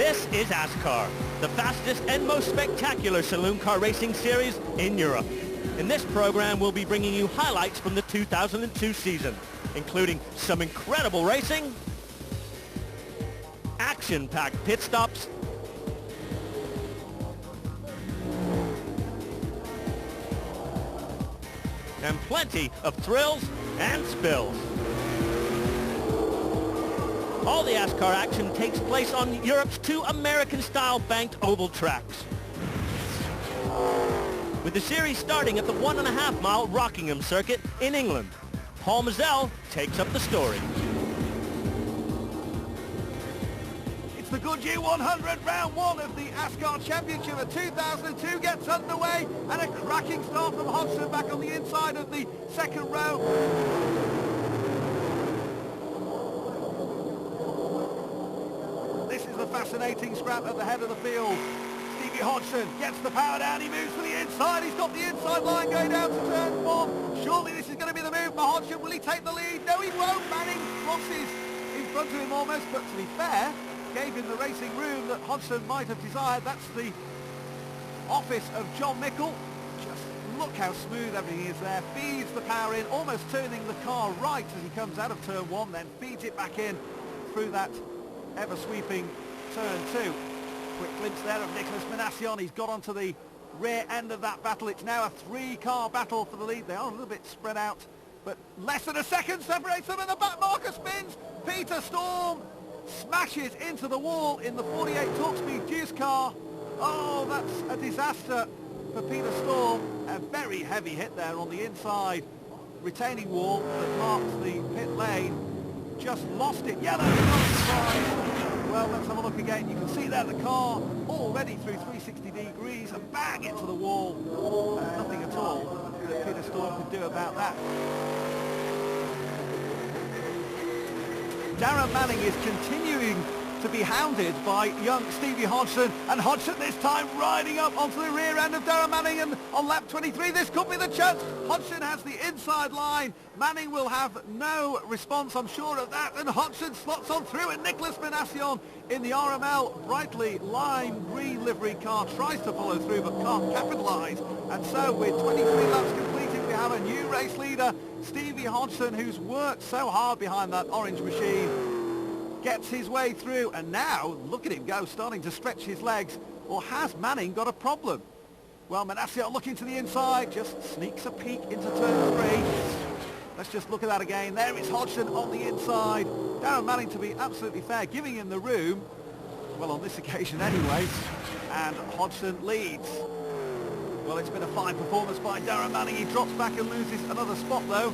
This is ASCAR, the fastest and most spectacular saloon car racing series in Europe. In this program, we'll be bringing you highlights from the 2002 season, including some incredible racing, action-packed pit stops, and plenty of thrills and spills. All the ASCAR action takes place on Europe's two American-style banked oval tracks, with the series starting at the 1.5-mile Rockingham circuit in England. Paul Mazel takes up the story. It's the Goodyear 100, round one of the ASCAR Championship of 2002 gets underway, and a cracking start from Hodgson back on the inside of the second row. This is the fascinating scrap at the head of the field. Stevie Hodgson gets the power down, he moves to the inside, he's got the inside line going down to turn one. Surely this is going to be the move for Hodgson. Will he take the lead? No, he won't. Manning crosses in front of him almost, but to be fair, gave him the racing room that Hodgson might have desired. That's the office of John Mickle. Just look how smooth everything is there. Feeds the power in, almost turning the car right as he comes out of turn one, then feeds it back in through that ever-sweeping turn two. Quick glimpse there of Nicolas Minassian. He's got onto the rear end of that battle. It's now a three-car battle for the lead. They are a little bit spread out, but less than a second separates them, and the back marker spins. Peter Storm smashes into the wall in the 48 Torque-Speed Juice car. Oh, that's a disaster for Peter Storm. A very heavy hit there on the inside retaining wall that marks the pit lane. Just lost it. Yellow, not surprised. Well, let's have a look again. You can see there the car already through 360 degrees and bang into the wall. Nothing at all that Peter Storm could do about that. Darren Manning is continuing to be hounded by young Stevie Hodgson, and Hodgson this time riding up onto the rear end of Darren Manning, and on lap 23 this could be the chance. Hodgson has the inside line. Manning will have no response, I'm sure of that, and Hodgson slots on through, and Nicolas Minassian in the RML brightly lime green livery car tries to follow through but can't capitalise, and so with 23 laps completed we have a new race leader. Stevie Hodgson, who's worked so hard behind that orange machine, gets his way through, and now look at him go, starting to stretch his legs. Or has Manning got a problem? Well, Minassian looking to the inside, just sneaks a peek into turn three. Let's just look at that again. There is Hodgson on the inside. Darren Manning, to be absolutely fair, giving him the room, well, on this occasion anyway, and Hodgson leads. Well, it's been a fine performance by Darren Manning. He drops back and loses another spot though.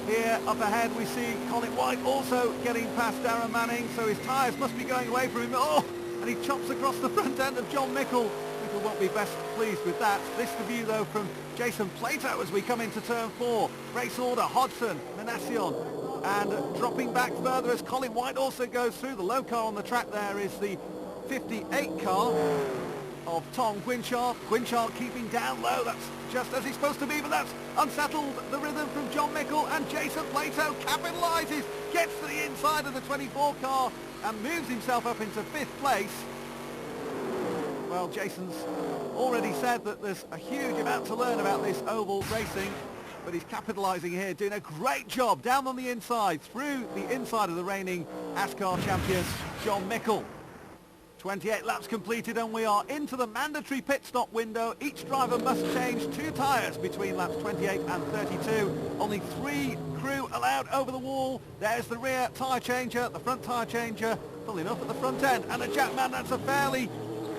Here up ahead we see Colin White also getting past Darren Manning, so his tyres must be going away from him. Oh, and he chops across the front end of John Mickle. Mickle won't be best pleased with that. This the view though from Jason Plato as we come into turn four. Race order, Hodgson, Minassian, and dropping back further as Colin White also goes through. The low car on the track there is the 58 car of Tom Gwinchard. Gwinchard keeping down low, that's just as he's supposed to be, but that's unsettled the rhythm from John Mickle, and Jason Plato capitalises, gets to the inside of the 24 car and moves himself up into 5th place. Well, Jason's already said that there's a huge amount to learn about this oval racing, but he's capitalising here, doing a great job down on the inside, through the inside of the reigning ASCAR champion, John Mickle. 28 laps completed and we are into the mandatory pit stop window. Each driver must change 2 tyres between laps 28 and 32. Only 3 crew allowed over the wall. There's the rear tyre changer, the front tyre changer, funnily enough at the front end. And a Jackman, that's a fairly,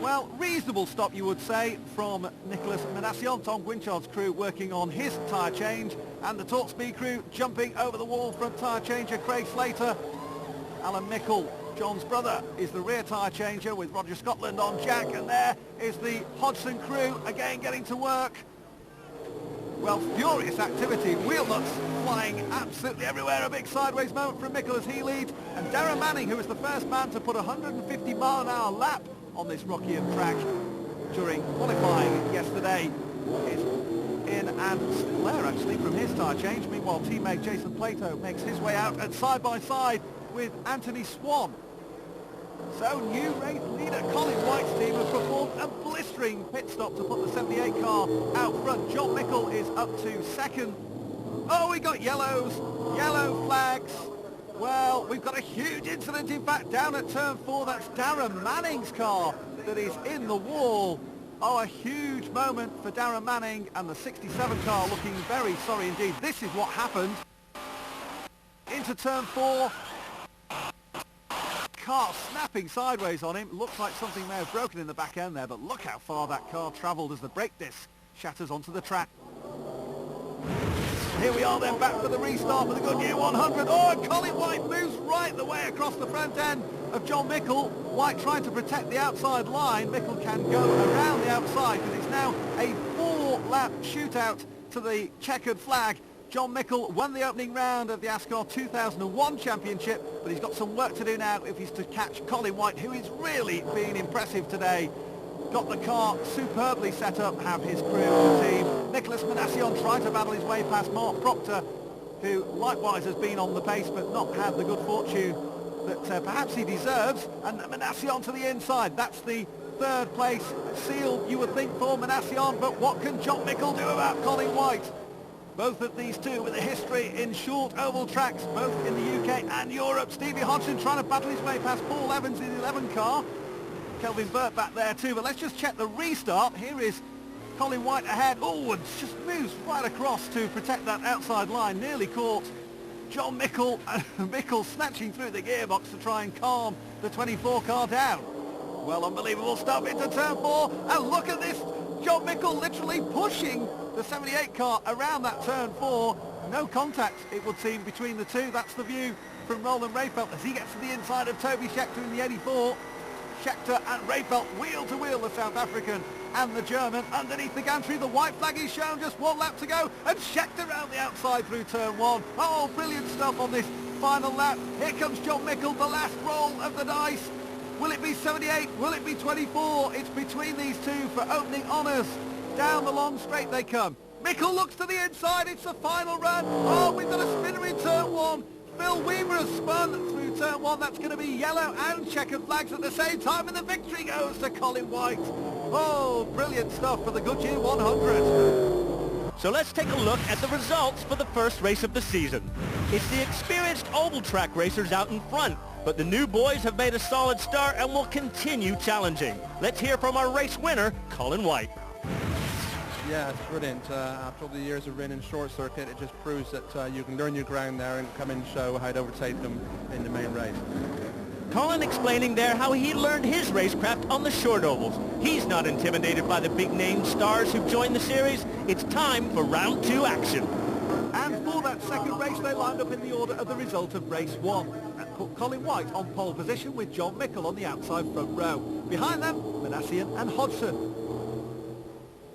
well, reasonable stop you would say from Nicolas Minassian, Tom Gwinchard's crew working on his tyre change, and the Torque-Speed crew jumping over the wall. Front tyre changer Craig Slater, Alan Mickle, John's brother, is the rear tyre changer with Roger Scotland on jack, and there is the Hodgson crew again getting to work. Well, furious activity, wheel nuts flying absolutely everywhere. A big sideways moment from Mickle as he leads, and Darren Manning, who was the first man to put a 150-mile-an-hour lap on this Rockingham track during qualifying yesterday, is in and still there actually from his tyre change. Meanwhile, teammate Jason Plato makes his way out, and side by side with Anthony Swan. So new race leader Colin White's team have performed a blistering pit stop to put the 78 car out front. John Mickle is up to second. Oh, we got yellows, yellow flags. Well, we've got a huge incident, in fact, down at turn 4. That's Darren Manning's car that is in the wall. Oh, a huge moment for Darren Manning, and the 67 car looking very sorry indeed. This is what happened. Into turn 4. Car snapping sideways on him. Looks like something may have broken in the back end there, but look how far that car travelled as the brake disc shatters onto the track. Here we are then, back for the restart for the Goodyear 100. Oh, and Colin White moves right the way across the front end of John Mickle. White trying to protect the outside line. Mickle can go around the outside because it's now a 4-lap shootout to the checkered flag. John Mickle won the opening round of the ASCAR 2001 championship, but he's got some work to do now if he's to catch Colin White, who is really being impressive today. Got the car superbly set up, have his crew and team. Nicolas Minassian trying to battle his way past Mark Proctor, who likewise has been on the pace but not had the good fortune that perhaps he deserves. And Minassian to the inside. That's the third place seal, you would think, for Minassian. But what can John Mickle do about Colin White? Both of these two with a history in short oval tracks, both in the UK and Europe. Stevie Hodgson trying to battle his way past Paul Evans in the 11 car. Kelvin Burt back there too, but let's just check the restart. Here is Colin White ahead. Oh, and just moves right across to protect that outside line. Nearly caught John Mickle, and Mickle snatching through the gearbox to try and calm the 24 car down. Well, unbelievable stuff into turn 4, and look at this. John Mickle literally pushing the 78 car around that turn 4. No contact, it would seem, between the two. That's the view from Roland Rayfelt as he gets to the inside of Toby Scheckter in the 84. Scheckter and Rayfelt wheel to wheel, the South African and the German. Underneath the gantry, the white flag is shown, just 1 lap to go, and Scheckter around the outside through turn 1. Oh, brilliant stuff on this final lap. Here comes John Mickle, the last roll of the dice. Will it be 78? Will it be 24? It's between these two for opening honours. Down the long straight they come. Mickle looks to the inside. It's the final run. Oh, we've got a spinner in turn 1. Phil Weaver has spun through turn 1. That's going to be yellow and checkered flags at the same time, and the victory goes to Colin White. Oh, brilliant stuff for the Goodyear 100. So let's take a look at the results for the first race of the season. It's the experienced oval track racers out in front, but the new boys have made a solid start and will continue challenging. Let's hear from our race winner, Colin White. Yeah, it's brilliant. After all the years of running short circuit, it just proves that you can learn your ground there and come and show how to overtake them in the main race. Colin explaining there how he learned his racecraft on the short ovals. He's not intimidated by the big-name stars who've joined the series. It's time for round 2 action. And for that second race, they lined up in the order of the result of race 1. That put Colin White on pole position with John Mickle on the outside front row. Behind them, Minassian and Hodgson.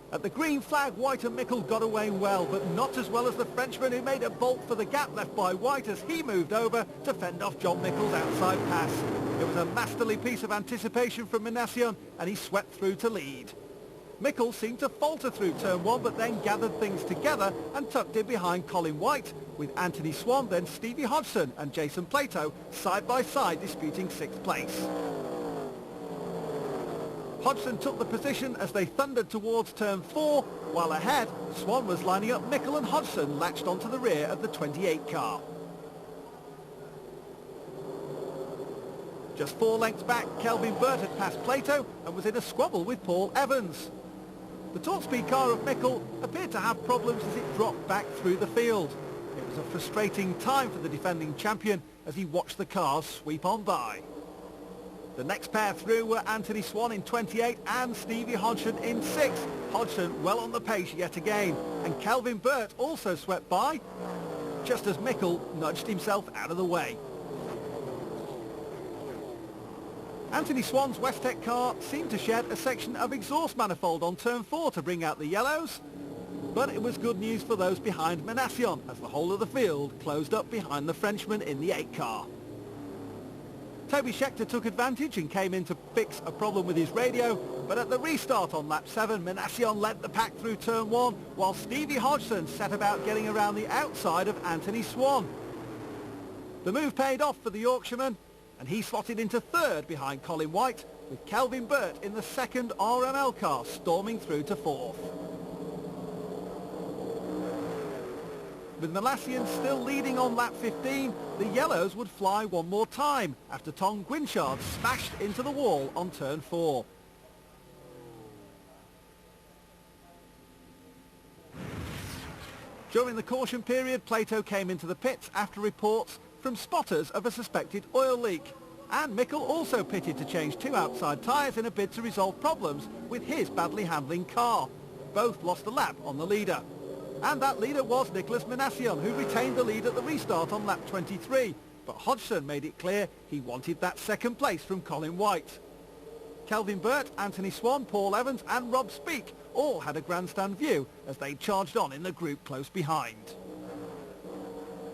At the green flag, White and Mickle got away well, but not as well as the Frenchman who made a bolt for the gap left by White as he moved over to fend off John Mickle's outside pass. It was a masterly piece of anticipation from Minassian, and he swept through to lead. Mickle seemed to falter through turn 1, but then gathered things together and tucked in behind Colin White, with Anthony Swan, then Stevie Hodgson and Jason Plato side by side disputing 6th place. Hodgson took the position as they thundered towards turn 4, while ahead, Swan was lining up Mickle and Hodgson latched onto the rear of the 28 car. Just 4 lengths back, Kelvin Burt had passed Plato and was in a squabble with Paul Evans. The top-speed car of Mickle appeared to have problems as it dropped back through the field. It was a frustrating time for the defending champion as he watched the cars sweep on by. The next pair through were Anthony Swan in 28 and Stevie Hodgson in 6. Hodgson well on the pace yet again, and Kelvin Burt also swept by, just as Mickle nudged himself out of the way. Anthony Swan's Westech car seemed to shed a section of exhaust manifold on turn 4 to bring out the yellows, but it was good news for those behind Minassian as the whole of the field closed up behind the Frenchman in the 8 car. Toby Scheckter took advantage and came in to fix a problem with his radio, but at the restart on lap 7, Minassian led the pack through turn 1, while Stevie Hodgson set about getting around the outside of Anthony Swan. The move paid off for the Yorkshireman, and he slotted into third behind Colin White, with Kelvin Burt in the second RML car storming through to fourth. With Minassian still leading on lap 15, the yellows would fly one more time after Tom Guinchard smashed into the wall on turn 4. During the caution period, Plato came into the pits after reports from spotters of a suspected oil leak. And Mick also pitted to change 2 outside tyres in a bid to resolve problems with his badly handling car. Both lost a lap on the leader. And that leader was Nicolas Minassian, who retained the lead at the restart on lap 23. But Hodgson made it clear he wanted that second place from Colin White. Kelvin Burt, Anthony Swan, Paul Evans and Rob Speake all had a grandstand view as they charged on in the group close behind.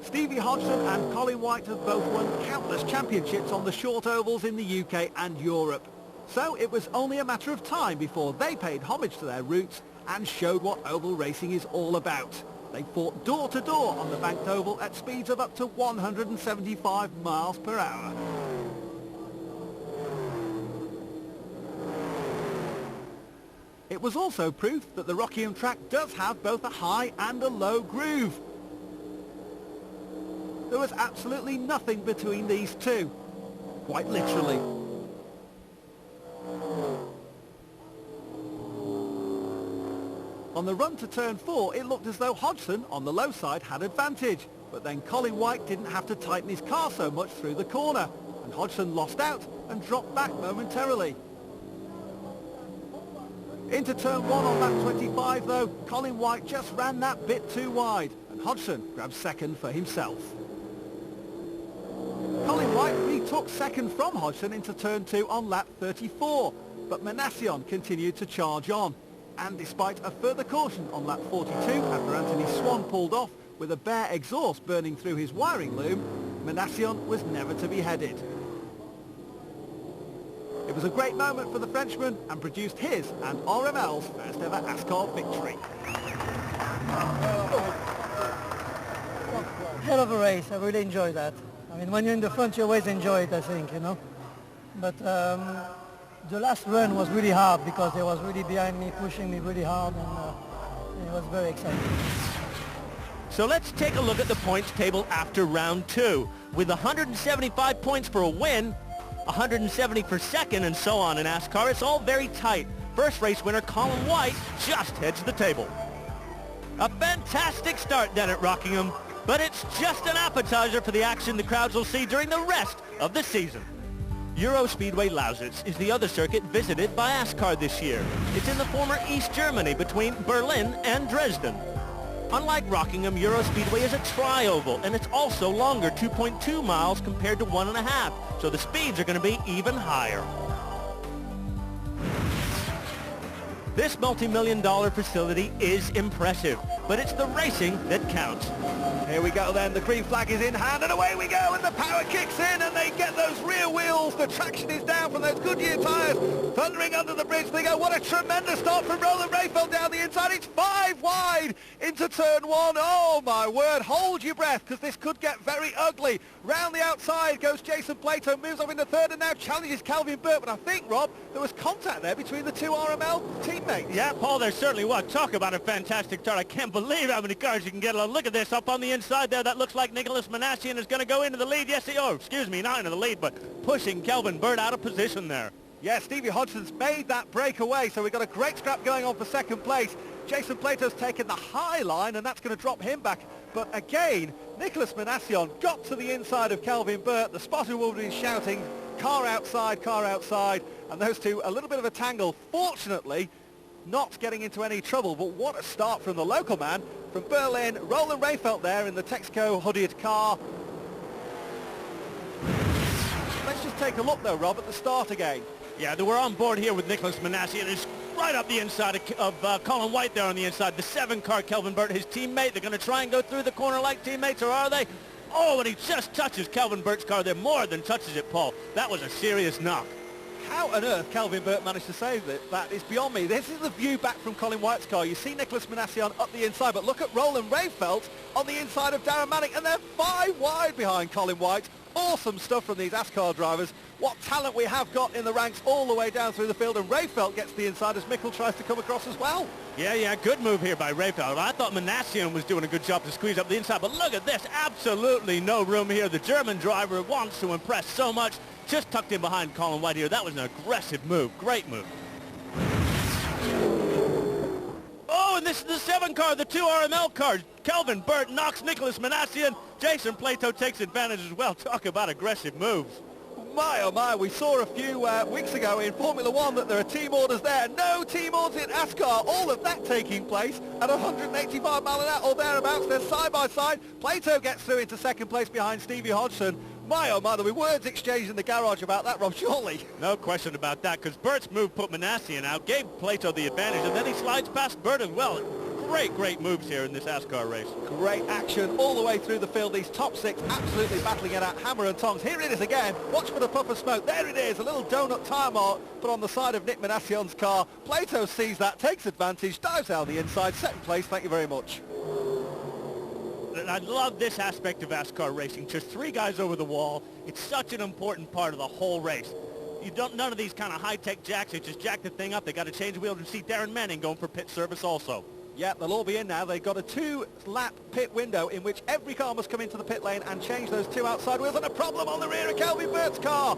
Stevie Hodgson and Colin White have both won countless championships on the short ovals in the UK and Europe. So it was only a matter of time before they paid homage to their roots and showed what oval racing is all about. They fought door to door on the banked oval at speeds of up to 175 miles per hour. It was also proof that the Rockingham track does have both a high and a low groove. There was absolutely nothing between these two, quite literally. On the run to turn 4, it looked as though Hodgson, on the low side, had advantage, but then Colin White didn't have to tighten his car so much through the corner, and Hodgson lost out and dropped back momentarily. Into turn 1 on lap 25 though, Colin White just ran that bit too wide, and Hodgson grabbed second for himself. Colin White retook second from Hodgson into turn 2 on lap 34, but Minassian continued to charge on. And despite a further caution on lap 42 after Anthony Swan pulled off with a bare exhaust burning through his wiring loom, Minassian was never to be headed. It was a great moment for the Frenchman and produced his and RML's first ever ASCAR victory. Hell of a race, I really enjoyed that. I mean, when you're in the front, you always enjoy it, I think, you know. But the last run was really hard because they was really behind me, pushing me really hard, and it was very exciting. So let's take a look at the points table after round 2. With 175 points for a win, 170 for second, and so on in ASCAR, it's all very tight. First race winner Colin White just heads the table. A fantastic start then at Rockingham, but it's just an appetizer for the action the crowds will see during the rest of the season. Euro Speedway Lausitz is the other circuit visited by ASCAR this year. It's in the former East Germany between Berlin and Dresden. Unlike Rockingham, Euro Speedway is a tri-oval, and it's also longer, 2.2 miles compared to 1.5, so the speeds are going to be even higher. This multi-million-dollar facility is impressive, but it's the racing that counts. Here we go then, the green flag is in hand and away we go, and the power kicks in and they get those rear wheels. The traction is down from those Goodyear tyres, thundering under the bridge. They go, what a tremendous start from Roland Rayfeld down the inside. It's 5 wide into turn 1. Oh my word, hold your breath because this could get very ugly. Round the outside goes Jason Plato, moves up into third and now challenges Kelvin Burt. But I think, Rob, there was contact there between the two RML teammates. Yeah, Paul, there certainly was. Talk about a fantastic start. I can't believe how many cars you can get. Look at this up on the inside there. That looks like Nicolas Minassian is going to go into the lead. Yes, not into the lead, but pushing Kelvin Burt out of position there. Yeah, Stevie Hodgson's made that breakaway, so we've got a great scrap going on for second place. Jason Plato's taken the high line, and that's going to drop him back. But again, Nicolas Minassian got to the inside of Kelvin Burt. The spotter will be shouting, car outside, and those two, a little bit of a tangle. Fortunately, not getting into any trouble, but what a start from the local man from Berlin. Roland Rayfeld there in the Texaco hooded car. Let's just take a look though, Rob, at the start again. Yeah, we're on board here with Nicolas Minassian. It's right up the inside of Colin White there on the inside. The 7 car, Kelvin Burt, his teammate. They're going to try and go through the corner like teammates, or are they? Oh, and he just touches Kelvin Burt's car there, more than touches it, Paul. That was a serious knock. How on earth Kelvin Burt managed to save that is beyond me. This is the view back from Colin White's car. You see Nicolas Minassian up the inside, but look at Roland Rayfeld on the inside of Darren Manning, and they're 5 wide behind Colin White. Awesome stuff from these ASCAR drivers. What talent we have got in the ranks all the way down through the field, and Rayfelt gets the inside as Mikkel tries to come across as well. Yeah, good move here by Rayfelt. I thought Minassian was doing a good job to squeeze up the inside, but look at this, absolutely no room here. The German driver wants to impress so much, just tucked in behind Colin White here. That was an aggressive move, great move. Oh, and this is the 7 car, the 2 RML cars. Kelvin Burt knocks Nicolas Minassian. Jason Plato takes advantage as well. Talk about aggressive moves. My, oh my, we saw a few weeks ago in Formula One that there are team orders there. No team orders in ASCAR. All of that taking place at 185 mile an hour or thereabouts. They're side by side. Plato gets through into second place behind Stevie Hodgson. My, oh my, there'll be words exchanged in the garage about that, Rob, surely. No question about that, because Burt's move put Minassian out, gave Plato the advantage, and then he slides past Burt as well. Great moves here in this ASCAR race. Great action all the way through the field. These top 6 absolutely battling it out, hammer and tongs. Here it is again. Watch for the puff of smoke. There it is, a little donut tire mark, but on the side of Nick Minassian's car. Plato sees that, takes advantage, dives down the inside, second place. Thank you very much. I love this aspect of ASCAR racing. Just 3 guys over the wall. It's such an important part of the whole race. None of these kind of high-tech jacks. They just jack the thing up. They got to change the wheel to see Darren Manning going for pit service also. Yeah, they'll all be in now. They've got a 2-lap pit window in which every car must come into the pit lane and change those 2 outside wheels, and a problem on the rear of Kelvin Burt's car.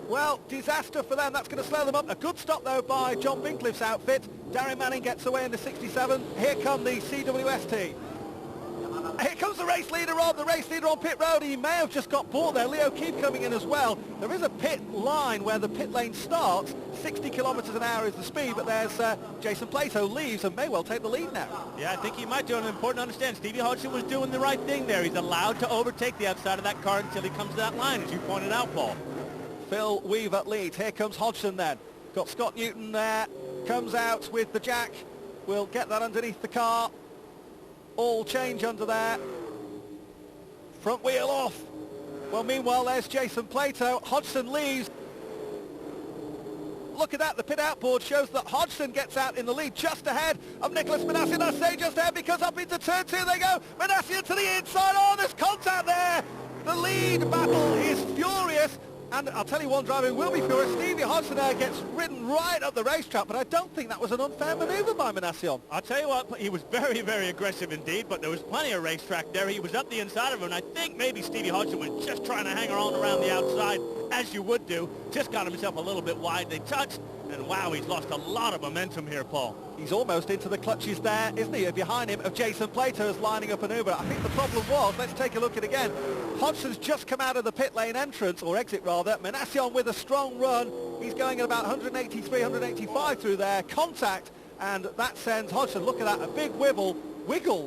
Well, disaster for them. That's going to slow them up. A good stop, though, by John Bincliffe's outfit. Darren Manning gets away into 67. Here come the CWST. Here comes the race leader, Rob, the race leader on pit road. He may have just got bought there. Leo Keefe coming in as well. There is a pit line where the pit lane starts. 60 kilometers an hour is the speed, but there's Jason Plato leaves and may well take the lead now. Yeah, I think he might do. And important to understand, Stevie Hodgson was doing the right thing there. He's allowed to overtake the outside of that car until he comes to that line, as you pointed out, Paul. Phil Weaver leads. Here comes Hodgson then. Got Scott Newton there. Comes out with the jack. We'll get that underneath the car. All change under there. Front wheel off. Well, meanwhile, there's Jason Plato. Hodgson leaves. Look at that. The pit outboard shows that Hodgson gets out in the lead just ahead of Nicolas Minassian. I say just ahead because up into turn 2 they go. Minassian to the inside. Oh, there's contact there. The lead battle is furious. And I'll tell you one driver who will be furious. Stevie Hodgson gets ridden right up the racetrack, but I don't think that was an unfair manoeuvre by Minassian. I'll tell you what, he was very aggressive indeed, but there was plenty of racetrack there. He was up the inside of him, and I think maybe Stevie Hodgson was just trying to hang around the outside, as you would do. Just got himself a little bit wide. They touched, and wow, he's lost a lot of momentum here, Paul. He's almost into the clutches there, isn't he? Behind him of Jason Plato is lining up an Uber. I think the problem was, let's take a look at it again. Hodgson's just come out of the pit lane entrance, or exit rather. Minassian with a strong run. He's going at about 183, 185 through there. Contact, and that sends Hodgson, look at that, a big wiggle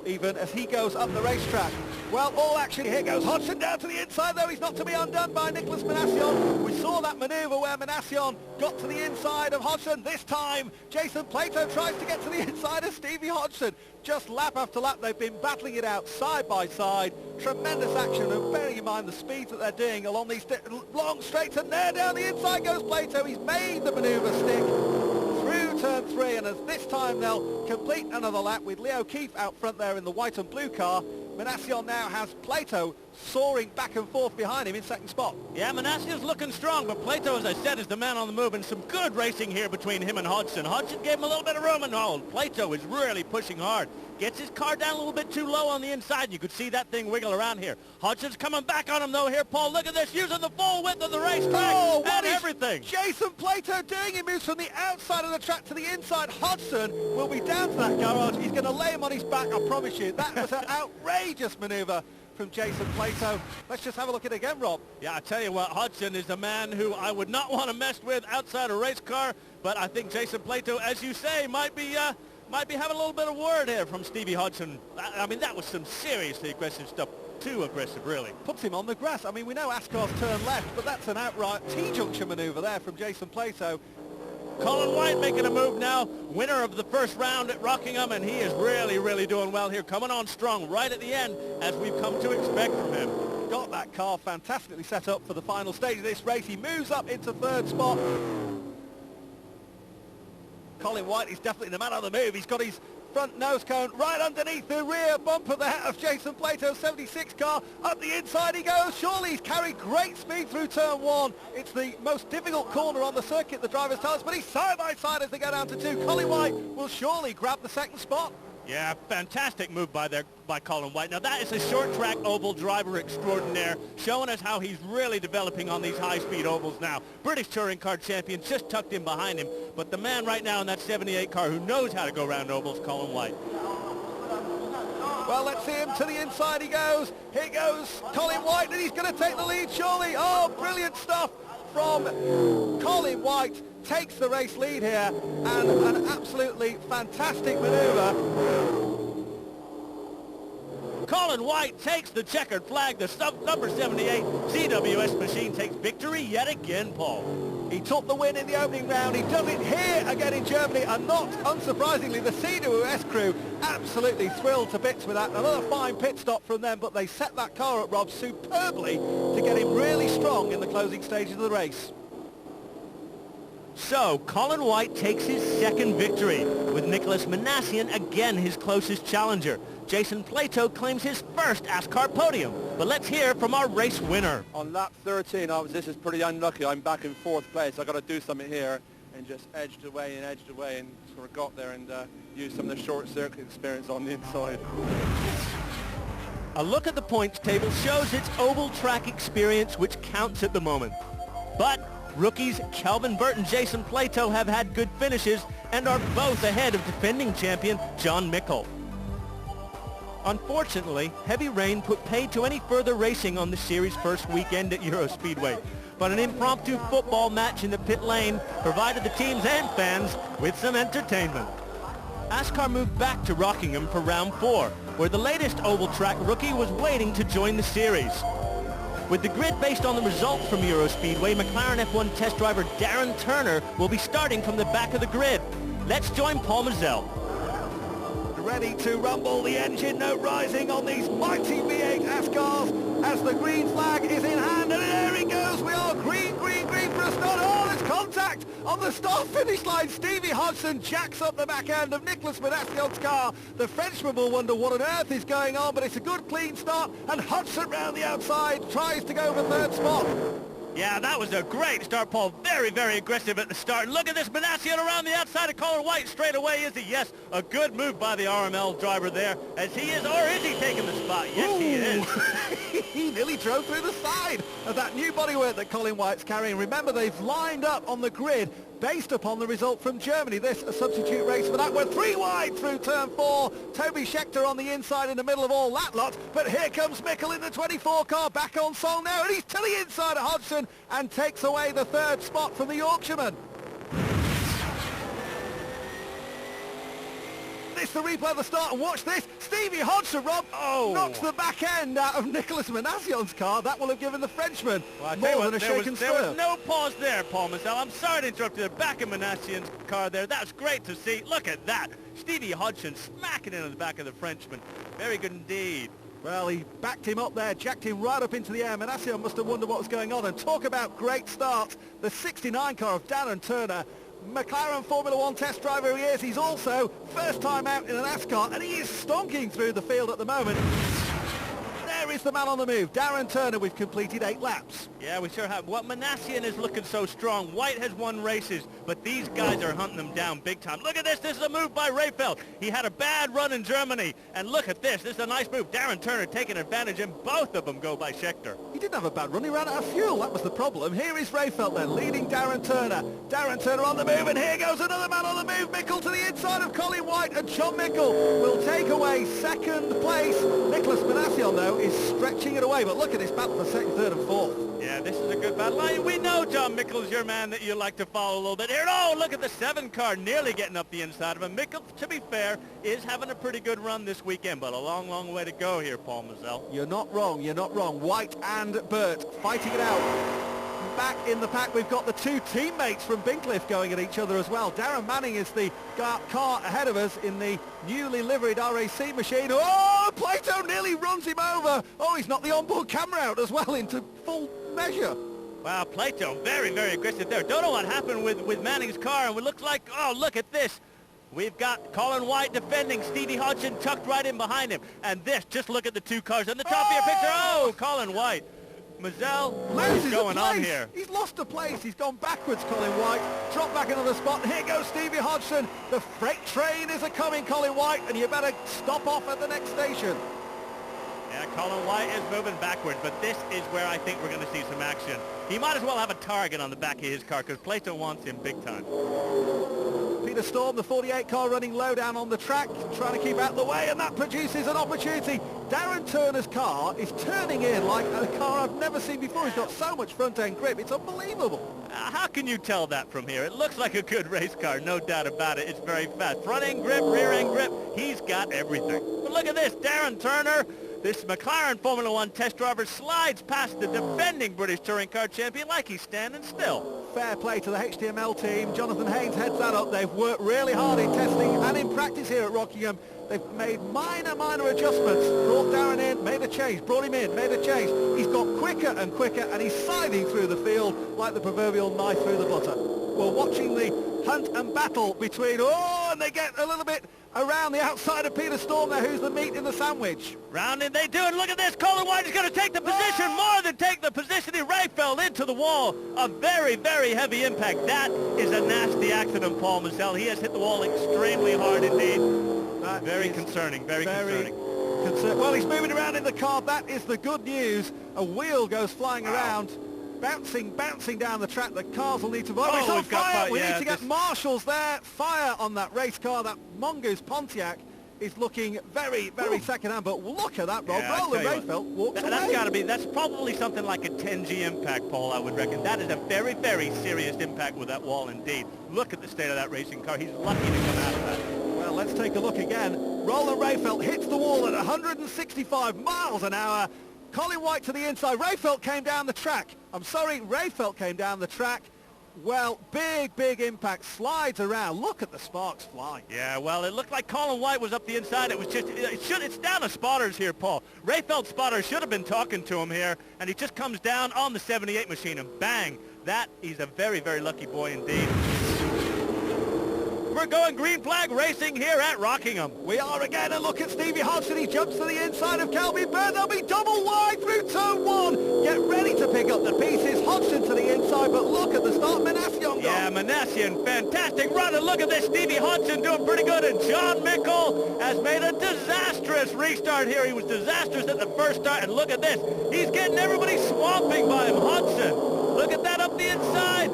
even as he goes up the racetrack. Well, all action. Here goes Hodgson down to the inside, though. He's not to be undone by Nicolas Minassian. We saw that manoeuvre where Minassian got to the inside of Hodgson. This time, Jason Plato tries to get to the inside of Stevie Hodgson. Just lap after lap, they've been battling it out side by side. Tremendous action, and bearing in mind the speeds that they're doing along these long straights, and there down the inside goes Plato. He's made the manoeuvre stick through turn 3, and as this time they'll complete another lap with Leo Keefe out front there in the white and blue car. Minassian now has Plato soaring back and forth behind him in second spot. Yeah, Minassian's looking strong, but Plato, as I said, is the man on the move, and some good racing here between him and Hodgson. Hodgson gave him a little bit of room, and Plato is really pushing hard. Gets his car down a little bit too low on the inside, and you could see that thing wiggle around here. Hodgson's coming back on him, though, here, Paul. Look at this, using the full width of the racetrack and everything. Jason Plato doing? He moves from the outside of the track to the inside. Hodgson will be down to that garage. He's going to lay him on his back, I promise you. That was an outrageous manoeuvre from Jason Plato. Let's just have a look at it again, Rob. Yeah, I tell you what, Hodgson is a man who I would not want to mess with outside a race car, but I think Jason Plato, as you say, might be having a little bit of word here from Stevie Hodgson. I mean, that was some seriously aggressive stuff. Too aggressive, really. Puts him on the grass. I mean, we know ASCAR's turn left, but that's an outright T-junction manoeuvre there from Jason Plato. Colin White making a move now, winner of the first round at Rockingham, and he is really doing well here, coming on strong right at the end, as we've come to expect from him. Got that car fantastically set up for the final stage of this race. He moves up into third spot. Colin White is definitely the man on the move. He's got his front nose cone, right underneath the rear bumper there of Jason Plato's 76 car. Up the inside he goes. Surely he's carried great speed through turn 1. It's the most difficult corner on the circuit, the drivers tell us, but he's side by side as they go down to 2. Colin White will surely grab the second spot. Yeah, fantastic move by Colin White. Now that is a short track oval driver extraordinaire, showing us how he's really developing on these high-speed ovals now. British Touring Car champion just tucked in behind him, but the man right now in that 78 car who knows how to go around ovals, Colin White. Well, let's see him. To the inside he goes. Here goes Colin White, and he's going to take the lead, surely. Oh, brilliant stuff from Colin White. Takes the race lead here, and an absolutely fantastic manoeuvre. Colin White takes the checkered flag. The number 78 CWS machine takes victory yet again, Paul. He took the win in the opening round. He does it here again in Germany, and not unsurprisingly, the CWS crew absolutely thrilled to bits with that. Another fine pit stop from them, but they set that car up, Rob, superbly to get him really strong in the closing stages of the race. So, Colin White takes his second victory, with Nicolas Minassian again his closest challenger. Jason Plato claims his first ASCAR podium. But let's hear from our race winner. On lap 13, this is pretty unlucky. I'm back in 4th place. I've got to do something here, and just edged away and sort of got there and used some of the short circuit experience on the inside. A look at the points table shows it's oval track experience which counts at the moment. But rookies Kelvin Burt and Jason Plato have had good finishes and are both ahead of defending champion John Mickle. Unfortunately, heavy rain put paid to any further racing on the series' first weekend at Eurospeedway. But an impromptu football match in the pit lane provided the teams and fans with some entertainment. ASCAR moved back to Rockingham for round 4, where the latest oval track rookie was waiting to join the series. With the grid based on the results from Eurospeedway, McLaren F1 test driver Darren Turner will be starting from the back of the grid. Let's join Paul Mazel. Ready to rumble, the engine note rising on these mighty V8 ASCARs as the green flag is in hand, and there he goes. We are green, green, green for a start. Oh, there's contact on the start-finish line. Stevie Hodgson jacks up the back end of Nicolas Minassian's car. The Frenchman will wonder what on earth is going on, but it's a good clean start, and Hodgson round the outside tries to go for 3rd spot. Yeah, that was a great start, Paul. Very, very aggressive at the start. Look at this, Minassian around the outside of Colin White straight away, is he? Yes, a good move by the RML driver there, as he is, or is he taking the spot? Yes, ooh, he is. He nearly drove through the side of that new bodywork that Colin White's carrying. Remember, they've lined up on the grid based upon the result from Germany. This a substitute race for that. We're 3 wide through turn 4. Toby Schechter on the inside in the middle of all that lot. But here comes Mickle in the 24 car, back on song now, and he's to the inside of Hodgson and takes away the 3rd spot from the Yorkshireman. It's the replay of the start, and watch this. Stevie Hodgson, Rob, knocks the back end out of Nicolas Minassian's car. That will have given the Frenchman more than a shaken swerve. There was no pause there, Paul Mazel. I'm sorry to interrupt you. The back of Minassian's car there. That's great to see. Look at that. Stevie Hodgson smacking into the back of the Frenchman. Very good indeed. Well, he backed him up there, jacked him right up into the air. Minassian must have wondered what was going on. And talk about great starts. The 69 car of Darren Turner, McLaren Formula 1 test driver he is. He's also first time out in an ASCAR, and he is stonking through the field at the moment. There is the man on the move, Darren Turner. We've completed 8 laps. Yeah, we sure have. What Minassian is looking so strong. White has won races, but these guys are hunting them down big time. Look at this. This is a move by Rehfeld. He had a bad run in Germany, and look at this. This is a nice move. Darren Turner taking advantage, and both of them go by Schechter. He didn't have a bad run. He ran out of fuel. That was the problem. Here is Rehfeld then, leading Darren Turner. Darren Turner on the move, and here goes another man on the move. Mickle to the inside of Colin White, and John Mickle will take away 2nd place. Nicolas Minassian, though, is stretching it away, but look at this battle for 2nd, 3rd and 4th. Yeah, this is a good battle. We know John Mickle's your man that you like to follow a little bit here. Oh, look at the 7 car nearly getting up the inside of him. Mickle, to be fair, is having a pretty good run this weekend, but a long, long way to go here, Paul Mazel. You're not wrong, you're not wrong. White and Burt fighting it out. Back in the pack, we've got the 2 teammates from Bincliffe going at each other as well. Darren Manning is the car ahead of us in the newly liveried RAC machine. Oh, Plato nearly runs him over. Oh, he's knocked the onboard camera out as well into full measure. Wow, Plato, very, very aggressive there. Don't know what happened with Manning's car, and it looks like, oh, look at this. We've got Colin White defending, Stevie Hodgson tucked right in behind him. And this, just look at the two cars in the top of your picture. Oh, Colin White. Mazel, what's going on here? He's lost a place. He's gone backwards, Colin White. Dropped back another spot. Here goes Stevie Hodgson. The freight train is a-coming, Colin White, and you better stop off at the next station. Yeah, Colin White is moving backwards, but this is where I think we're going to see some action. He might as well have a target on the back of his car because Plato wants him big time. Peter Storm, the 48 car, running low down on the track, trying to keep out the way, and that produces an opportunity. Darren Turner's car is turning in like a car I've never seen before. He's got so much front-end grip. It's unbelievable. How can you tell that from here? It looks like a good race car, no doubt about it. It's very fast. Front-end grip, rear-end grip, he's got everything. But look at this, Darren Turner. This McLaren Formula One test driver slides past the defending British Touring Car Champion like he's standing still. Fair play to the HTML team. Jonathan Haynes heads that up. They've worked really hard in testing and in practice here at Rockingham. They've made minor adjustments. Brought Darren in, made a change. Brought him in, made a change. He's got quicker and quicker, and he's scything through the field like the proverbial knife through the butter. We're watching the hunt and battle between... Oh, and they get a little bit around the outside of Peter Storm there, who's the meat in the sandwich. Round in they do, and look at this. Colin White is going to take the position, more than take the position. He right fell into the wall. A very heavy impact. That is a nasty accident, Paul Mazel. He has hit the wall extremely hard indeed. Very concerning, very concerning. Well, he's moving around in the car. That is the good news. A wheel goes flying around, bouncing down the track. The cars will need to... Oh, it's on fire! We need to get marshals there. Fire on that race car. That Mongoose Pontiac is looking very second-hand, but look at that, Rob. Yeah, Roland Rayfeld walks away. That's got to be... That's probably something like a 10G impact, Paul, I would reckon. That is a very serious impact with that wall indeed. Look at the state of that racing car. He's lucky to come out of that. Well, let's take a look again. Roland Rayfeld hits the wall at 165 miles an hour. Colin White to the inside. Rayfeld came down the track. Rayfeld came down the track. Well, big impact. Slides around. Look at the sparks fly. Yeah, well, it looked like Colin White was up the inside. It was just, it's down to spotters here, Paul. Rayfeld's spotters should have been talking to him here, and he just comes down on the 78 machine, and bang. He's a very lucky boy indeed. We're going green flag racing here at Rockingham. We are again, and look at Stevie Hodgson. He jumps to the inside of Kelvin Burt. They'll be double wide through turn one. Get ready to pick up the pieces. Hodgson to the inside, but look at the start. Minassian. Yeah, Minassian, fantastic run, and look at this. Stevie Hodgson doing pretty good, and John Mickle has made a disastrous restart here. He was disastrous at the first start, and look at this. He's getting everybody swamping by him. Hodgson, look at that up the inside.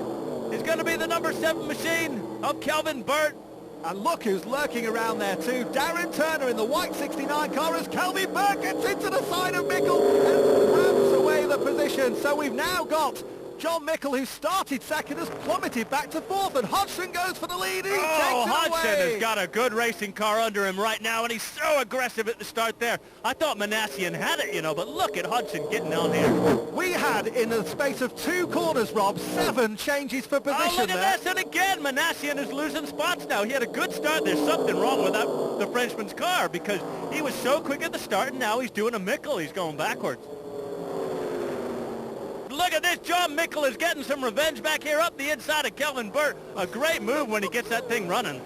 It's going to be the number 7 machine of Kelvin Burt. And look who's lurking around there too. Darren Turner in the white 69 car as Kelvin Burt gets into the side of Mickle and grabs away the position. So we've now got John Mickle, who started second, has plummeted back to 4th, and Hodgson goes for the lead. Hodgson has got a good racing car under him right now, and he's so aggressive at the start there. I thought Minassian had it, but look at Hodgson getting down here. We had, in the space of 2 corners, Rob, 7 changes for position. Oh, look at this, and again, Minassian is losing spots now. He had a good start. There's something wrong with the Frenchman's car, because he was so quick at the start, and now he's doing a Mickle. He's going backwards. Look at this. John Mickle is getting some revenge back here up the inside of Kelvin Burt. A great move when he gets that thing running.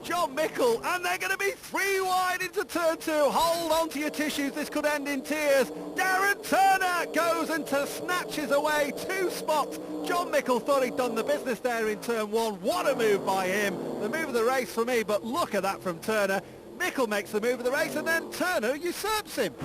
John Mickle, and they're going to be 3 wide into turn 2. Hold on to your tissues. This could end in tears. Darren Turner goes and snatches away 2 spots. John Mickle thought he'd done the business there in turn 1. What a move by him. The move of the race for me, but look at that from Turner. Mickle makes the move of the race, and then Turner usurps him.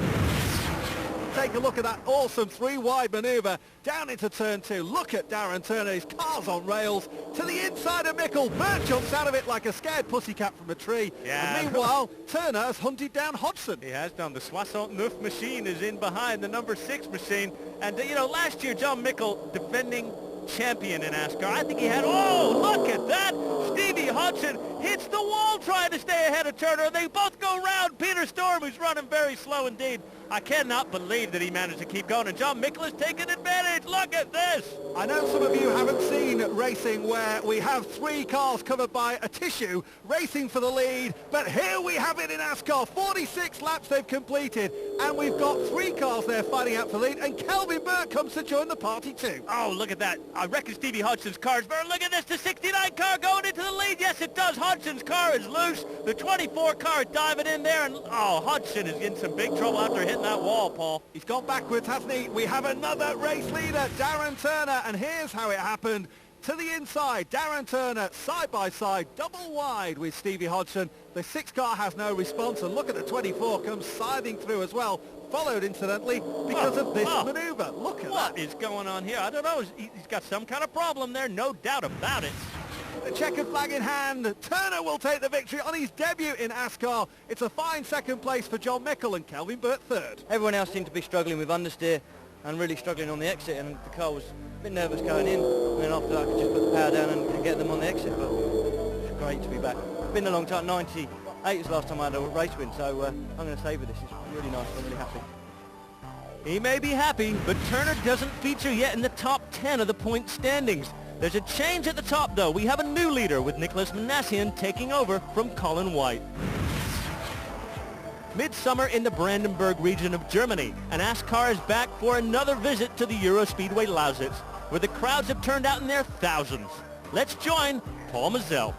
Take a look at that awesome 3-wide manoeuvre down into turn 2. Look at Darren Turner. His car's on rails to the inside of Mickle. Burt jumps out of it like a scared pussycat from a tree. Yeah. And meanwhile, Turner has hunted down Hodgson. He has done. The 69 machine is in behind the number 6 machine. And, last year, John Mickle, defending champion in ASCAR. I think he had... Oh, look at that! Stevie Hodgson hits the wall trying to stay ahead of Turner. They both go round Peter Storm, who's running very slow indeed. I cannot believe that he managed to keep going, and John Mickle is taking advantage. Look at this. I know some of you haven't seen racing where we have 3 cars covered by a tissue racing for the lead, but here we have it in ASCAR. 46 laps they've completed, and we've got 3 cars there fighting out for the lead, and Kelvin Burt comes to join the party too. Oh, look at that. I reckon Stevie Hodgson's car is better. Look at this, the 69 car going into the lead. Yes, it does. Hodgson's car is loose. The 24 car is diving in there, and Hodgson is in some big trouble after hitting that wall, Paul. He's gone backwards, hasn't he? We have another race leader, Darren Turner, and here's how it happened. To the inside, Darren Turner, side by side, double wide with Stevie Hodgson. The 6 car has no response, and look at the 24 comes scything through as well, followed incidentally because of this manoeuvre. Look at What that. is going on here? I don't know. He's got some kind of problem there, no doubt about it. The checkered flag in hand, Turner will take the victory on his debut in ASCAR. It's a fine second place for John Mickle and Kelvin Burt third. Everyone else seemed to be struggling with understeer and really struggling on the exit, and the car was a bit nervous going in, and then after that I could just put the power down and get them on the exit, but it's great to be back. It's been a long time. 98 was the last time I had a race win, so I'm going to savour this. It's really nice. I'm really happy. He may be happy, but Turner doesn't feature yet in the top 10 of the point standings. There's a change at the top, though. We have a new leader with Nicolas Minassian taking over from Colin White. Midsummer in the Brandenburg region of Germany, and ASCAR is back for another visit to the Eurospeedway Lausitz, where the crowds have turned out in their thousands. Let's join Paul Mazel.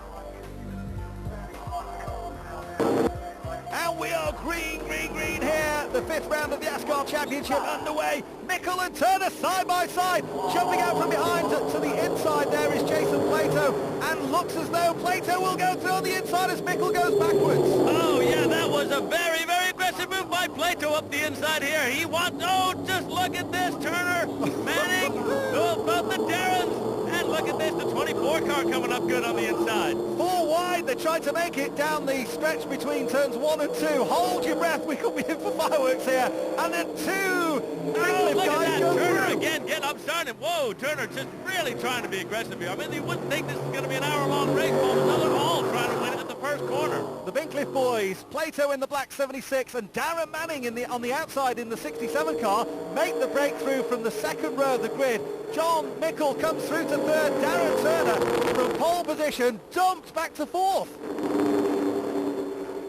And we are green here. The 5th round of the ASCAR Championship underway. Mickle and Turner side by side. Jumping out from behind to the inside there is Jason Plato. And looks as though Plato will go through on the inside as Mickle goes backwards. Oh, yeah, that was a very, very aggressive move by Plato up the inside here. He wants, just look at this, Turner, Manning, both the Darrens. And look at this, the 24 car coming up good on the inside. 4 wide, they tried to make it down the stretch between turns 1 and 2. Hold your breath, we could be in for fireworks here. And then 2. Oh, look at that, Turner again getting up, starting. Whoa, Turner just really trying to be aggressive here. I mean, you wouldn't think this is going to be an hour-long race, Paul, but they're all trying to win it at the first corner. The Bincliffe boys, Plato in the black 76 and Darren Manning on the outside in the 67 car, make the breakthrough from the second row of the grid. John Mickle comes through to third. Darren Turner from pole position dumped back to 4th.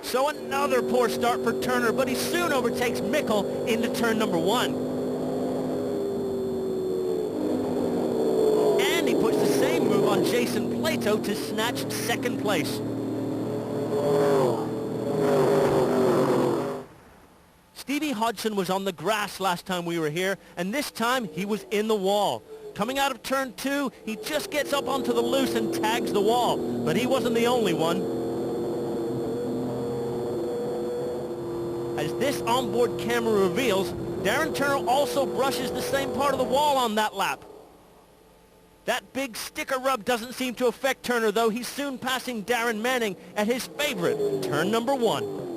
So another poor start for Turner, but he soon overtakes Mickle into turn number 1. And he puts the same move on Jason Plato to snatch 2nd place. Stevie Hodgson was on the grass last time we were here, and this time he was in the wall. Coming out of turn 2, he just gets up onto the loose and tags the wall, but he wasn't the only one. As this onboard camera reveals, Darren Turner also brushes the same part of the wall on that lap. That big sticker rub doesn't seem to affect Turner, though. He's soon passing Darren Manning at his favorite, turn number 1.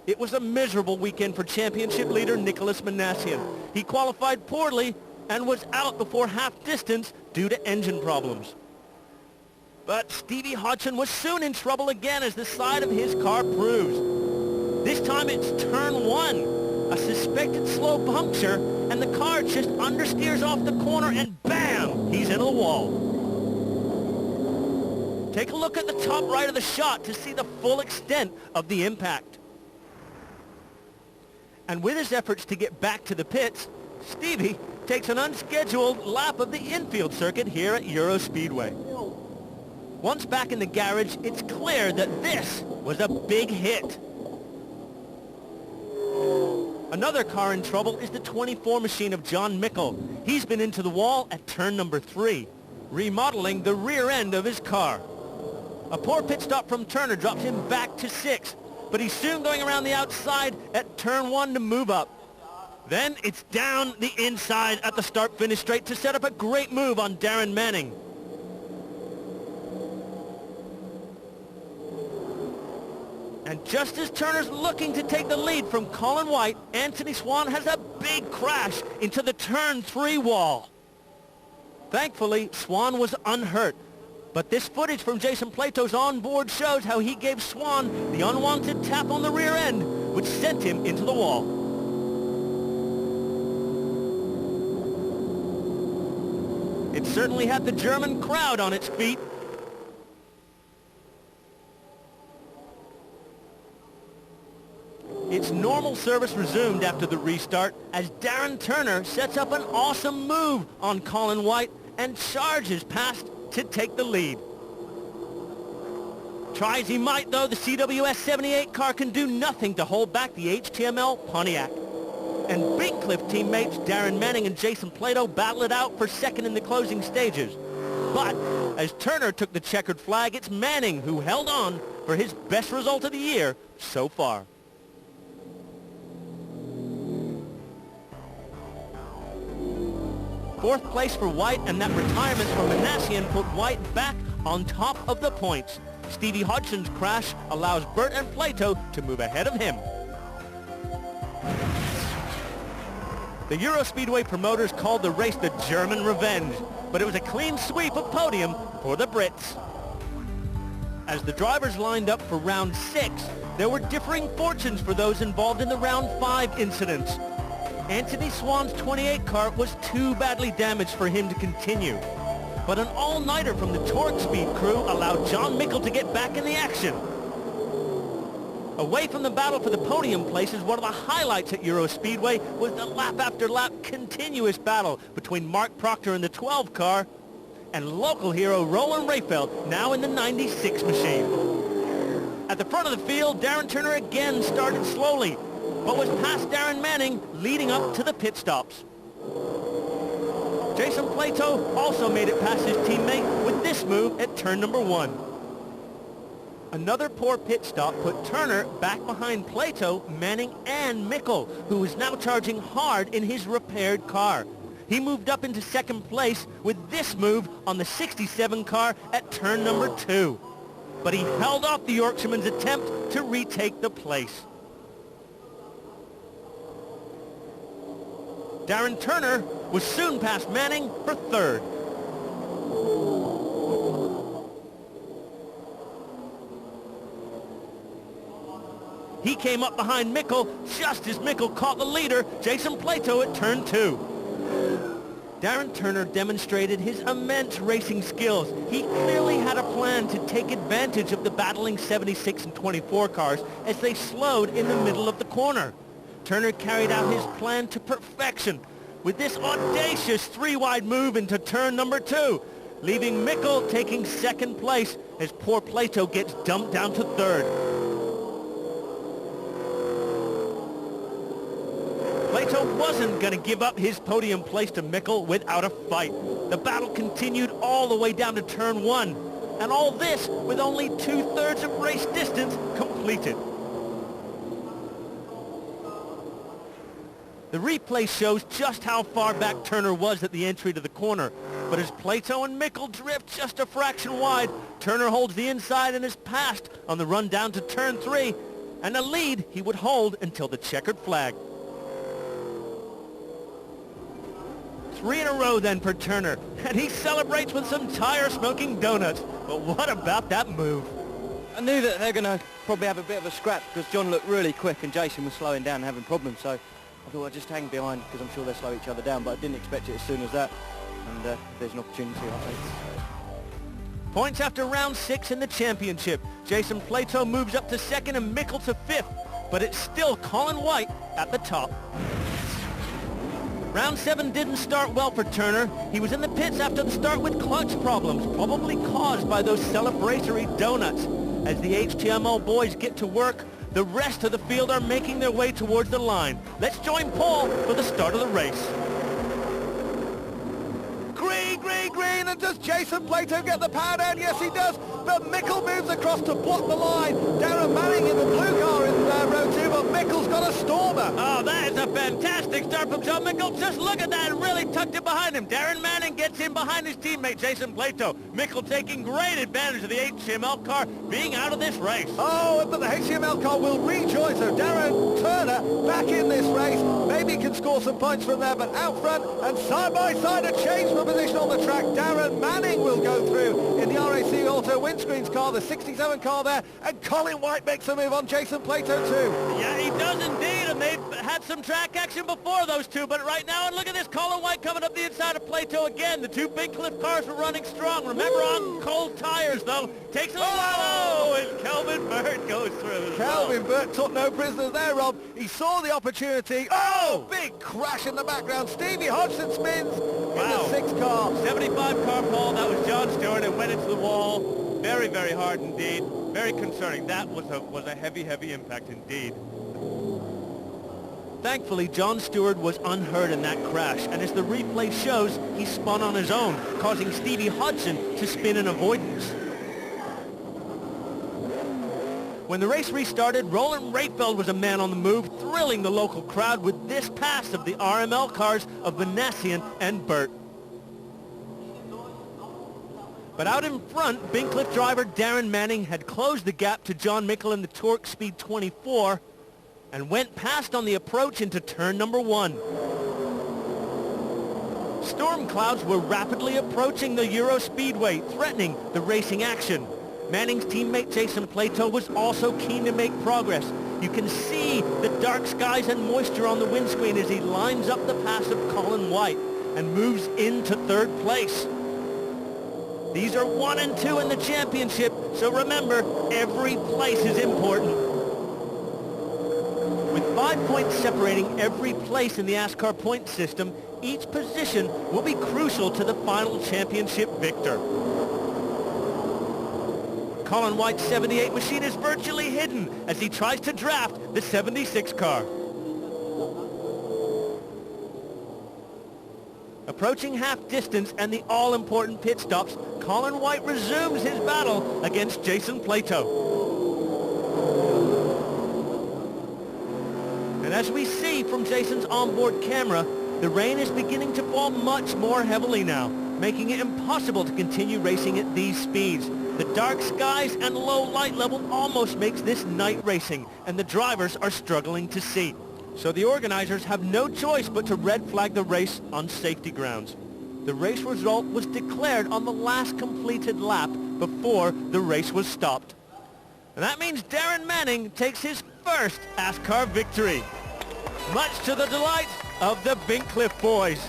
It was a miserable weekend for championship leader Nicolas Minassian. He qualified poorly and was out before half distance due to engine problems. But Stevie Hodgson was soon in trouble again, as the side of his car proves. This time it's turn 1, a suspected slow puncture, and the car just understeers off the corner and bam, he's into the wall. Take a look at the top right of the shot to see the full extent of the impact. And with his efforts to get back to the pits, Stevie takes an unscheduled lap of the infield circuit here at Eurospeedway. Once back in the garage, it's clear that this was a big hit. Another car in trouble is the 24 machine of John Mickle. He's been into the wall at turn number 3, remodeling the rear end of his car. A poor pit stop from Turner drops him back to 6. But he's soon going around the outside at turn 1 to move up. Then it's down the inside at the start-finish straight to set up a great move on Darren Manning. And just as Turner's looking to take the lead from Colin White, Anthony Swan has a big crash into the turn 3 wall. Thankfully, Swan was unhurt. But this footage from Jason Plato's onboard shows how he gave Swan the unwanted tap on the rear end, which sent him into the wall. It certainly had the German crowd on its feet. Its normal service resumed after the restart as Darren Turner sets up an awesome move on Colin White and charges past to take the lead. Try as he might, though, the CWS 78 car can do nothing to hold back the HTML Pontiac. And Big Cliff teammates Darren Manning and Jason Plato battle it out for second in the closing stages. But as Turner took the checkered flag, it's Manning who held on for his best result of the year so far. Fourth place for White, and that retirement from Minassian put White back on top of the points. Stevie Hodgson's crash allows Burt and Plato to move ahead of him. The Eurospeedway promoters called the race the German Revenge, but it was a clean sweep of podium for the Brits. As the drivers lined up for round 6, there were differing fortunes for those involved in the round 5 incidents. Anthony Swan's 28 car was too badly damaged for him to continue, but an all-nighter from the Torque Speed crew allowed John Mickle to get back in the action. Away from the battle for the podium places, one of the highlights at Eurospeedway was the lap-after-lap continuous battle between Mark Proctor in the 12 car and local hero Roland Rayfeld, now in the 96 machine. At the front of the field, Darren Turner again started slowly, but was past Darren Manning leading up to the pit stops. Jason Plato also made it past his teammate with this move at turn number 1. Another poor pit stop put Turner back behind Plato, Manning, and Mickle, who was now charging hard in his repaired car. He moved up into second place with this move on the 67 car at turn number 2. But he held off the Yorkshireman's attempt to retake the place. Darren Turner was soon past Manning for third. He came up behind Mickle just as Mickle caught the leader, Jason Plato, at turn 2. Darren Turner demonstrated his immense racing skills. He clearly had a plan to take advantage of the battling 76 and 24 cars as they slowed in the middle of the corner. Turner carried out his plan to perfection with this audacious 3-wide move into turn number 2, leaving Mickle taking second place as poor Plato gets dumped down to third. Plato wasn't going to give up his podium place to Mickle without a fight. The battle continued all the way down to turn 1, and all this with only 2/3 of race distance completed. The replay shows just how far back Turner was at the entry to the corner, but as Plato and Mickle drift just a fraction wide, Turner holds the inside and is passed on the run down to turn 3, and a lead he would hold until the checkered flag. 3 in a row then for Turner, and he celebrates with some tire-smoking donuts. But what about that move? I knew that they're going to probably have a bit of a scrap because John looked really quick and Jason was slowing down and having problems, so I thought I'd just hang behind because I'm sure they'll slow each other down, but I didn't expect it as soon as that, and if there's an opportunity, I'll take it. Points after round 6 in the championship. Jason Plato moves up to second and Mickle to 5th, but it's still Colin White at the top. Round 7 didn't start well for Turner. He was in the pits after the start with clutch problems, probably caused by those celebratory donuts. As the HTML boys get to work, the rest of the field are making their way towards the line. Let's join Paul for the start of the race. Green, green, green, and does Jason Plato get the power down? Yes, he does, but Mickle moves across to block the line. Darren Manning in the blue car in row 2, but Mickle's got a stormer. Oh, that is a fantastic start from John Mickle. Just look at that, really tucked it behind him. Darren Manning gets in behind his teammate, Jason Plato. Mickle taking great advantage of the HTML car being out of this race. Oh, but the HTML car will rejoin, so Darren Turner back in this race. Maybe he can score some points from there, but out front and side by side a change for position on the track. Darren Manning will go through in the RAC Auto Windscreens car, the 67 car there, and Colin White makes a move on Jason Plato too. Yeah, he does indeed, and they've had some track action before those two, but right now, and look at this, Colin White coming up the inside of Plato again. The two Big Cliff cars were running strong. Remember, on cold tires, though. Takes a little while, and Kelvin Burt goes through. Kelvin Burt took no prisoners there, Rob. He saw the opportunity. Oh! a big crash in the background. Stevie Hodgson spins in Wow. the 6 car. 75 car pole, that was John Stewart, and went into the wall. Very, very hard indeed. Very concerning. That was a heavy, heavy impact indeed. Thankfully, John Stewart was unhurt in that crash, and as the replay shows, he spun on his own, causing Stevie Hodgson to spin in avoidance. When the race restarted, Roland Rayfeld was a man on the move, thrilling the local crowd with this pass of the RML cars of Minassian and Burt. But out in front, Bincliffe driver Darren Manning had closed the gap to John Mickle in the Torque Speed 24 and went past on the approach into turn number 1. Storm clouds were rapidly approaching the Euro Speedway, threatening the racing action. Manning's teammate Jason Plato was also keen to make progress. You can see the dark skies and moisture on the windscreen as he lines up the pass of Colin White and moves into 3rd place. These are 1 and 2 in the championship, so remember, every place is important. With 5 points separating every place in the ASCAR point system, each position will be crucial to the final championship victor. Colin White's 78 machine is virtually hidden as he tries to draft the 76 car. Approaching half distance and the all-important pit stops, Colin White resumes his battle against Jason Plato. And as we see from Jason's onboard camera, the rain is beginning to fall much more heavily now, making it impossible to continue racing at these speeds. The dark skies and low light level almost makes this night racing, and the drivers are struggling to see. So the organizers have no choice but to red flag the race on safety grounds. The race result was declared on the last completed lap before the race was stopped. And that means Darren Manning takes his first ASCAR victory, much to the delight of the Bincliffe boys.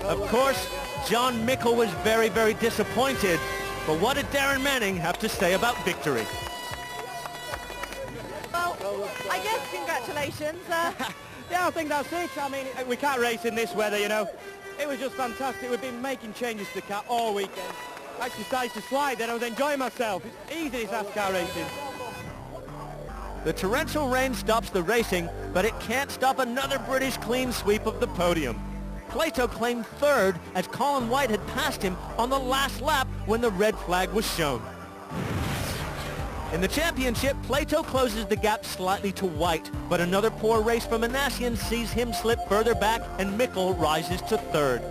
Of course, John Mickle was very, very disappointed, but what did Darren Manning have to say about victory? Well, I guess congratulations. Yeah, I think that's it. I mean, we can't race in this weather, you know. It was just fantastic. We've been making changes to the car all weekend. I actually started to slide then. I was enjoying myself. It's easy, this ASCAR racing. The torrential rain stops the racing, but it can't stop another British clean sweep of the podium. Plato claimed 3rd as Colin White had passed him on the last lap when the red flag was shown. In the championship, Plato closes the gap slightly to White, but another poor race from Minassian sees him slip further back and Mickle rises to 3rd.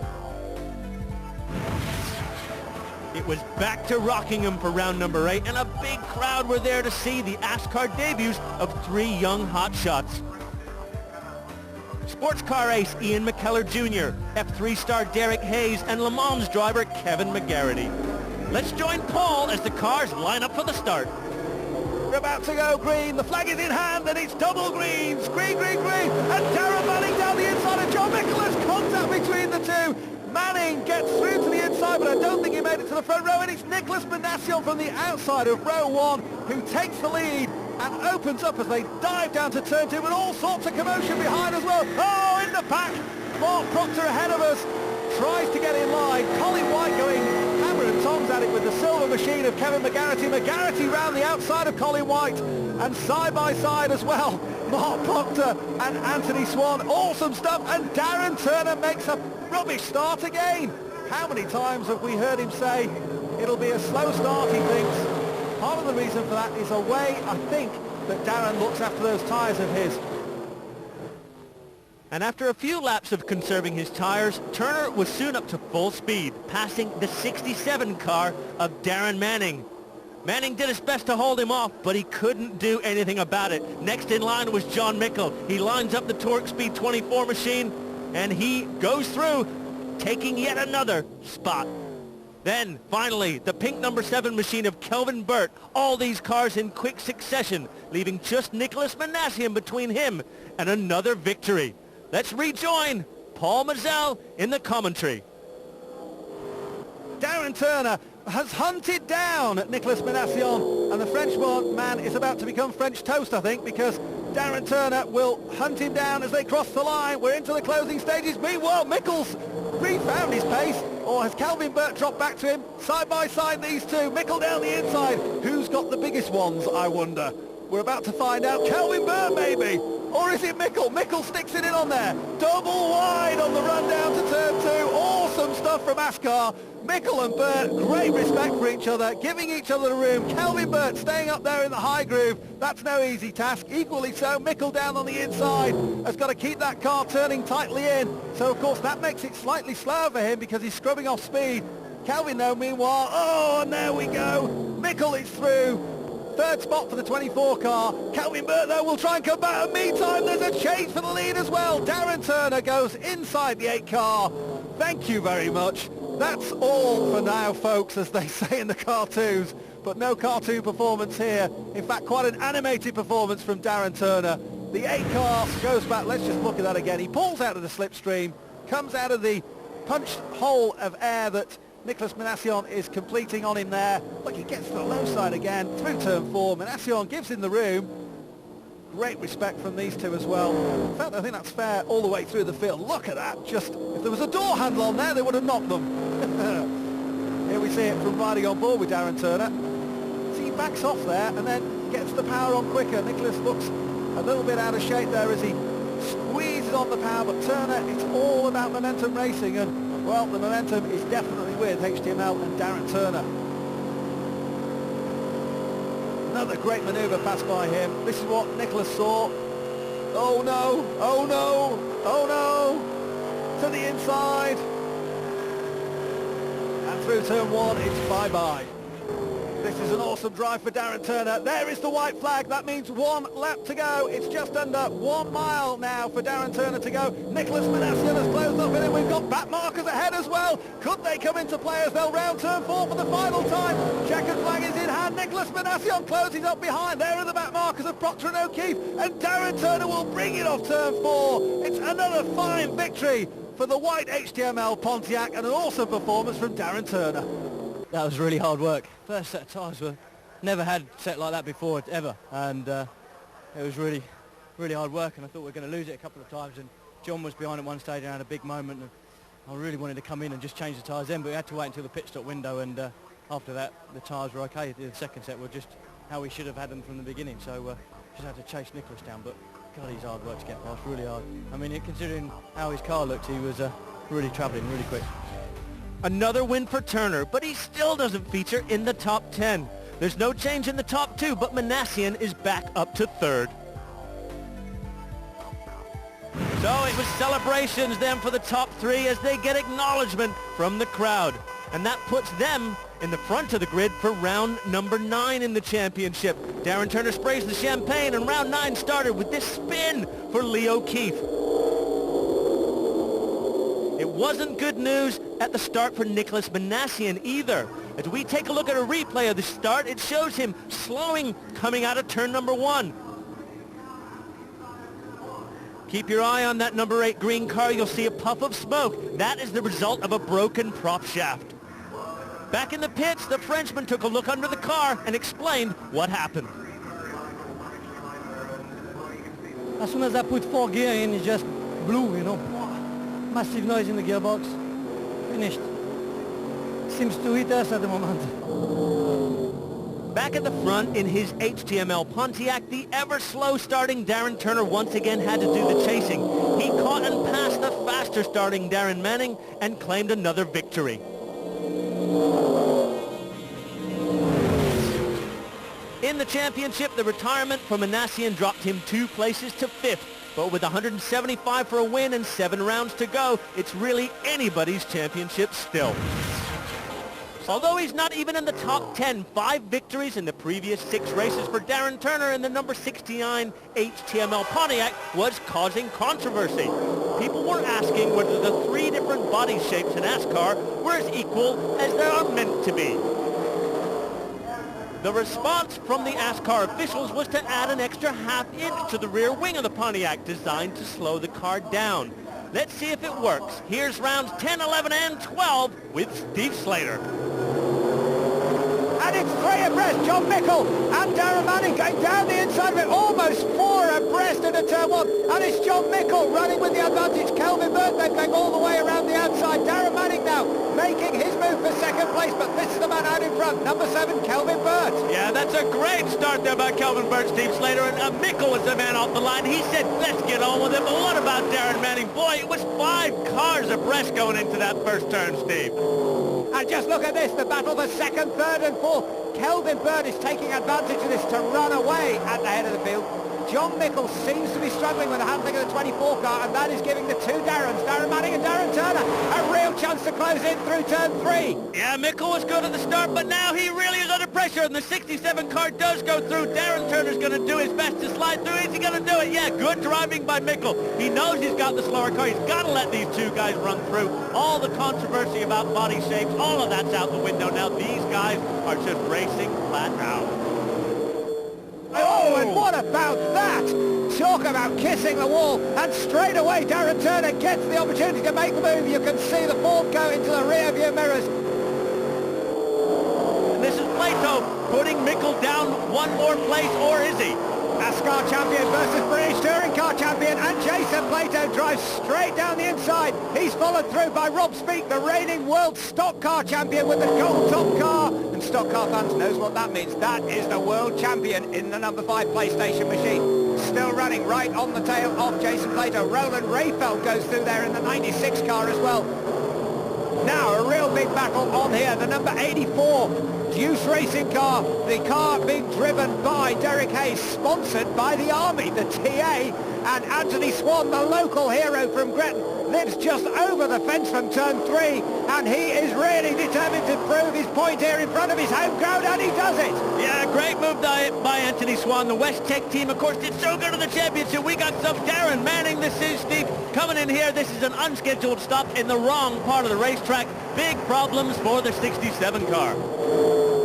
It was back to Rockingham for round number 8, and a big crowd were there to see the ASCAR debuts of 3 young hotshots. Sports car ace Ian McKellar Jr., F3 star Derek Hayes, and Le Mans driver Kevin McGarity. Let's join Paul as the cars line up for the start. We're about to go green. The flag is in hand, and it's double greens. Green, green, green. And Darren Manning down the inside of John Nicholas. Contact between the two. Manning gets through to the inside, but I don't think he made it to the front row. And it's Nicolas Minassian from the outside of row 1 who takes the lead and opens up as they dive down to turn 2 with all sorts of commotion behind as well. Oh, in the pack. Mark Proctor ahead of us. Tries to get in line. Colin White going hammer and tongs at it with the silver machine of Kevin McGarity. McGarity round the outside of Colin White, and side by side as well, Mark Proctor and Anthony Swan. Awesome stuff, and Darren Turner makes a rubbish start again. How many times have we heard him say it'll be a slow start, he thinks. Part of the reason for that is a way, I think, that Darren looks after those tyres of his. And after a few laps of conserving his tires, Turner was soon up to full speed, passing the 67 car of Darren Manning. Manning did his best to hold him off, but he couldn't do anything about it. Next in line was John Mickle. He lines up the Torque Speed 24 machine, and he goes through, taking yet another spot. Then, finally, the pink number 7 machine of Kelvin Burt. All these cars in quick succession, leaving just Nicolas Minassian between him and another victory. Let's rejoin Paul Mazel in the commentary. Darren Turner has hunted down Nicolas Minassian, and the Frenchman man is about to become French toast, I think, because Darren Turner will hunt him down as they cross the line. We're into the closing stages. Meanwhile, Mickle's refound his pace, or has Kelvin Burt dropped back to him? Side by side, these two. Mickle down the inside. Who's got the biggest ones, I wonder? We're about to find out. Kelvin Burt, maybe. Or is it Mickle? Mickle sticks it in on there. Double wide on the run down to turn 2. Awesome stuff from ASCAR. Mickle and Burt, great respect for each other, giving each other the room. Kelvin Burt staying up there in the high groove. That's no easy task. Equally so, Mickle down on the inside has got to keep that car turning tightly in. So, of course, that makes it slightly slower for him because he's scrubbing off speed. Kelvin, though, meanwhile, oh, and there we go. Mickle is through. Third spot for the 24 car. Kelvin Burt, though, will try and come back. And meantime, there's a change for the lead as well. Darren Turner goes inside the 8 car. Thank you very much. That's all for now, folks, as they say in the cartoons. But no cartoon performance here. In fact, quite an animated performance from Darren Turner. The 8 car goes back. Let's just look at that again. He pulls out of the slipstream, comes out of the punched hole of air that Nicolas Minassian is completing on him there. Look, he gets to the low side again through turn 4. Minassian gives him the room. Great respect from these two as well. In fact, I think that's fair all the way through the field. Look at that. Just, if there was a door handle on there, they would have knocked them. Here we see it from riding on board with Darren Turner. See, he backs off there and then gets the power on quicker. Nicolas looks a little bit out of shape there as he squeezes on the power, but Turner, it's all about momentum racing, and, well, the momentum is definitely with HTML and Darren Turner. Another great manoeuvre passed by him. This is what Nicolas saw. Oh no, oh no, oh no. To the inside. And through turn 1, it's bye-bye. This is an awesome drive for Darren Turner. There is the white flag. That means 1 lap to go. It's just under 1 mile now for Darren Turner to go. Nicolas Minassian has closed up in it. We've got back markers ahead as well. Could they come into play as they'll round turn 4 for the final time? Checkered flag is in hand. Nicolas Minassian closes up behind. There are the back markers of Procter and O'Keefe. And Darren Turner will bring it off turn 4. It's another fine victory for the white HTML Pontiac, and an awesome performance from Darren Turner. That was really hard work. First set of tyres were never had set like that before, ever, and it was really, really hard work, and I thought we were going to lose it a couple of times, and John was behind at one stage and had a big moment, and I really wanted to come in and just change the tyres then, but we had to wait until the pit stop window, and after that the tyres were okay. The second set were just how we should have had them from the beginning, so just had to chase Nicolas down, but God, he's hard work to get past, really hard. I mean, considering how his car looked, he was really travelling really quick. Another win for Turner, but he still doesn't feature in the top 10. There's no change in the top 2, but Minassian is back up to 3rd. So it was celebrations then for the top 3 as they get acknowledgement from the crowd. And that puts them in the front of the grid for round number 9 in the championship. Darren Turner sprays the champagne, and round 9 started with this spin for Lee O'Keefe. It wasn't good news at the start for Nicolas Minassian either. As we take a look at a replay of the start, it shows him slowing coming out of turn number 1. Keep your eye on that number 8 green car. You'll see a puff of smoke. That is the result of a broken prop shaft. Back in the pits, the Frenchman took a look under the car and explained what happened. As soon as I put 4 gear in, it just blew, you know. Massive noise in the gearbox. Finished. Seems to hit us at the moment. Back at the front in his HTML Pontiac, the ever-slow starting Darren Turner once again had to do the chasing. He caught and passed the faster starting Darren Manning and claimed another victory. In the championship, the retirement from Minassian dropped him 2 places to 5th. But with 175 for a win and 7 rounds to go, it's really anybody's championship still. Although he's not even in the top 10, 5 victories in the previous 6 races for Darren Turner in the number 69 HTML Pontiac was causing controversy. People were asking whether the 3 different body shapes in ASCAR were as equal as they are meant to be. The response from the ASCAR officials was to add an extra ½ inch to the rear wing of the Pontiac, designed to slow the car down. Let's see if it works. Here's rounds 10, 11, and 12 with Steve Slater. and it's 3 abreast. John Mickle and Darren Manning going down the inside of it, almost 4 abreast into turn 1, and it's John Mickle running with the advantage. Kelvin Burt then going all the way around the outside. Darren Manning now making his move for second place, but this is the man out in front, number 7, Kelvin Burt. Yeah, that's a great start there by Kelvin Burt, Steve Slater, and Mickle was the man off the line. He said, let's get on with it, but what about Darren Manning? Boy, it was 5 cars abreast going into that first turn, Steve. And just look at this, the battle for second, third and fourth. Kelvin Burt is taking advantage of this to run away at the head of the field. John Mickle seems to be struggling with the handling of the 24 car, and that is giving the 2 Darrens, Darren Manning and Darren Turner, a real chance to close in through turn 3. Yeah, Mickle was good at the start, but now he really is under pressure, and the 67 car does go through. Darren Turner's going to do his best to slide through. Is he going to do it? Yeah, good driving by Mickle. He knows he's got the slower car. He's got to let these 2 guys run through. All the controversy about body shapes, all of that's out the window now. These guys are just racing flat out. Oh, and what about that? Talk about kissing the wall, and straight away Darren Turner gets the opportunity to make the move. You can see the Ford go into the rear view mirrors. And this is Plato putting Mickle down 1 more place, or is he? ASCAR champion versus British Touring Car champion, and Jason Plato drives straight down the inside. He's followed through by Rob Speake, the reigning world stock car champion with the gold top car. And stock car fans knows what that means. That is the world champion in the number 5 PlayStation machine. Still running right on the tail of Jason Plato. Roland Rayfeld goes through there in the 96 car as well. Now a real big battle on here. The number 84 Deuce Racing car, the car being driven by Derek Hayes, sponsored by the Army, the TA, and Anthony Swan, the local hero from Gretton, lives just over the fence from turn 3, and he is really determined to prove his point here in front of his home crowd, and he does it. Yeah, great move by Anthony Swan. The West Tech team, of course, did so good in the championship. We got some Darren Manning. This is Steve coming in here. This is an unscheduled stop in the wrong part of the racetrack. Big problems for the 67 car.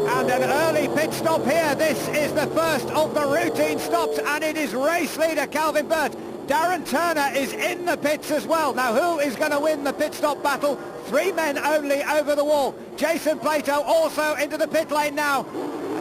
And an early pit stop here. This is the first of the routine stops, and it is race leader Kelvin Burt. Darren Turner is in the pits as well. Now, who is going to win the pit stop battle? 3 men only over the wall. Jason Plato also into the pit lane now.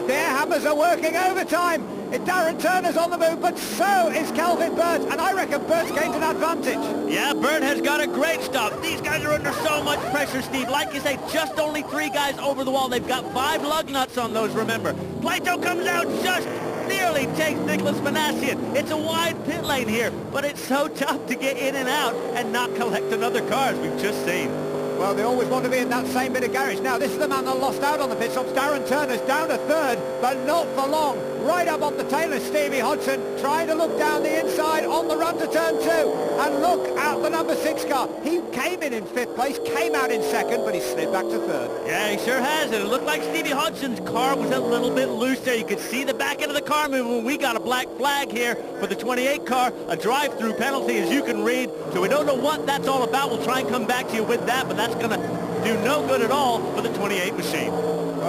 Their hammers are working overtime. Darren Turner's on the move, but so is Kelvin Burt, and I reckon Burt's gained an advantage. Yeah, Burt has got a great stop. These guys are under so much pressure, Steve. Like you say, just only 3 guys over the wall. They've got 5 lug nuts on those, remember. Plato comes out, just nearly takes Nicolas Minassian. It's a wide pit lane here, but it's so tough to get in and out and not collect another car, as we've just seen. Well, they always want to be in that same bit of garage. Now, this is the man that lost out on the pit stops. Darren Turner's down to 3rd, but not for long. Right up on the tail of Stevie Hodgson, trying to look down the inside on the run to turn 2. And look at the number 6 car. He came in 5th place, came out in 2nd, but he slid back to 3rd. Yeah, he sure has. It looked like Stevie Hodgson's car was a little bit loose there. You could see the back end of the car moving. We got a black flag here for the 28 car, a drive-through penalty, as you can read. So we don't know what that's all about. We'll try and come back to you with that, but that's going to do no good at all for the 28 machine.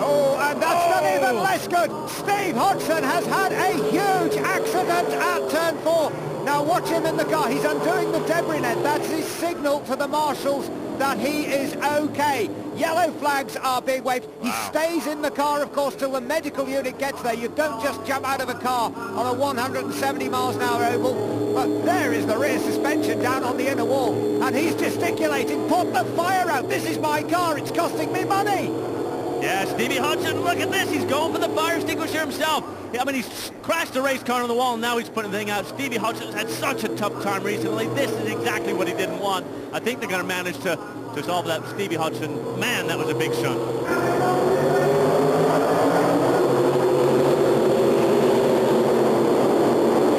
Oh, and that's not even less good. Steve Hodgson has had a huge accident at turn 4. Now watch him in the car. He's undoing the debris net. That's his signal to the marshals that he is okay. Yellow flags are being waved. He stays in the car, of course, till the medical unit gets there. You don't just jump out of a car on a 170 miles an hour oval. But there is the rear suspension down on the inner wall. And he's gesticulating, put the fire out. This is my car. It's costing me money. Yeah, Stevie Hodgson, look at this. He's going for the fire extinguisher himself. I mean, he's crashed the race car on the wall, and now he's putting the thing out. Stevie Hodgson's had such a tough time recently. This is exactly what he didn't want. I think they're going to manage to solve that. Stevie Hodgson, man, that was a big shunt.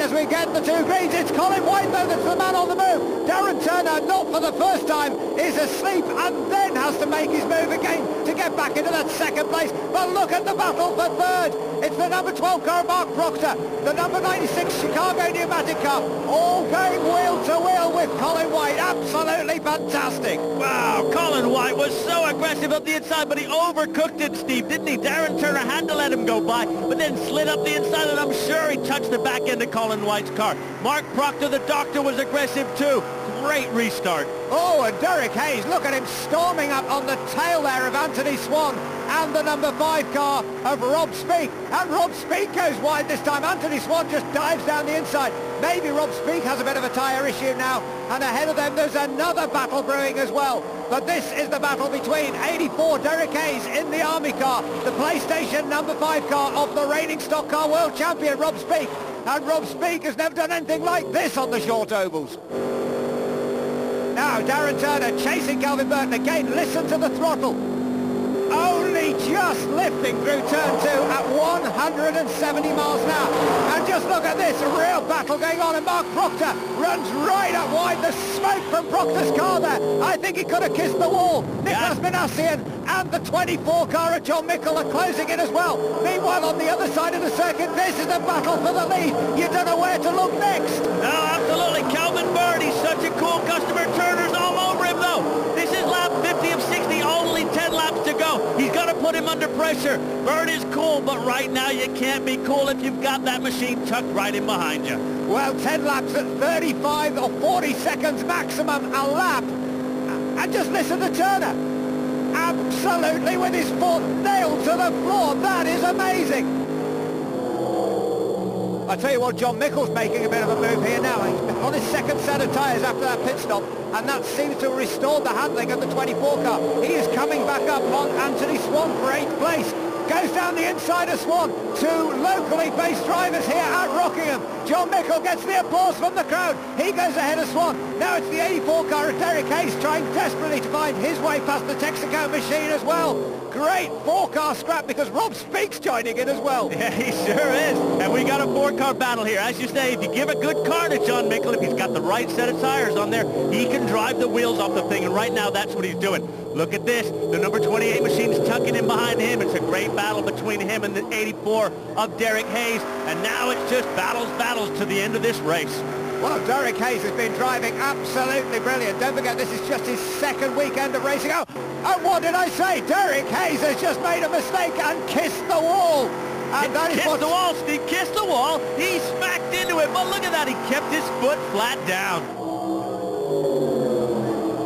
As we get the 2 greens, it's Colin White, though, that's the man on the move. Darren Turner, not for the first time, is asleep and then has to make his move again to get back into that 2nd place. But look at the battle for 3rd. It's the number 12 car, Mark Proctor, the number 96 Chicago pneumatic car, all going wheel to wheel with Colin White. Absolutely fantastic. Wow, Colin White was so aggressive up the inside, but he overcooked it, Steve, didn't he? Darren Turner had to let him go by, but then slid up the inside, and I'm sure he touched the back end of Colin White's car. Mark Proctor, the doctor, was aggressive too. great restart. Oh, and Derek Hayes, look at him storming up on the tail there of Anthony Swan and the number 5 car of Rob Speake. And Rob Speake goes wide this time. Anthony Swan just dives down the inside. Maybe Rob Speake has a bit of a tyre issue now. And ahead of them, there's another battle brewing as well. But this is the battle between 84 Derek Hayes in the Army car, the PlayStation number 5 car of the reigning stock car world champion, Rob Speake. And Rob Speake has never done anything like this on the short ovals. Now Darren Turner chasing Kelvin Burt, and again listen to the throttle. Only just lifting through turn 2 at 170 miles an hour. And just look at this, a real battle going on, and Mark Proctor runs right up wide. The smoke from Proctor's car there. I think he could have kissed the wall. Nicolas Minassian and the 24 car of John Mickle are closing in as well. Meanwhile, on the other side of the circuit, this is a battle for the lead. You don't know where to look next. No, absolutely. Kelvin Burt, he's such a cool customer. Turner's all over him, though. This is lap 50 of 60, only 10 laps to go. He's got to put him under pressure. Burt is cool, but right now you can't be cool if you've got that machine tucked right in behind you. Well, 10 laps at 35 or 40 seconds maximum a lap. And just listen to Turner. Absolutely with his foot nailed to the floor. That is amazing. I tell you what, John Mickle's making a bit of a move here now. He's on his second set of tyres after that pit stop, and that seems to have restored the handling of the 24 car. He is coming back up on Anthony Swan for 8th place. Goes down the inside of Swan. 2 locally based drivers here at Rockingham. John Mickle gets the applause from the crowd. He goes ahead of Swan. Now it's the 84 car of Derek Hayes trying desperately to find his way past the Texaco machine as well. Great 4-car scrap because Rob Speake's joining in as well. Yeah, he sure is. And we got a 4-car battle here. As you say, if you give a good car to John Mickle, if he's got the right set of tires on there, he can drive the wheels off the thing. And right now, that's what he's doing. Look at this. The number 28 machine's tucking in behind him. It's a great battle between him and the 84 of Derek Hayes. And now it's just battles to the end of this race. Well, Derek Hayes has been driving absolutely brilliant. Don't forget, this is just his second weekend of racing. Oh, and what did I say? Derek Hayes has just made a mistake and kissed the wall. And that is kissed the wall, Steve. Kissed the wall. He smacked into it. But look at that. He kept his foot flat down.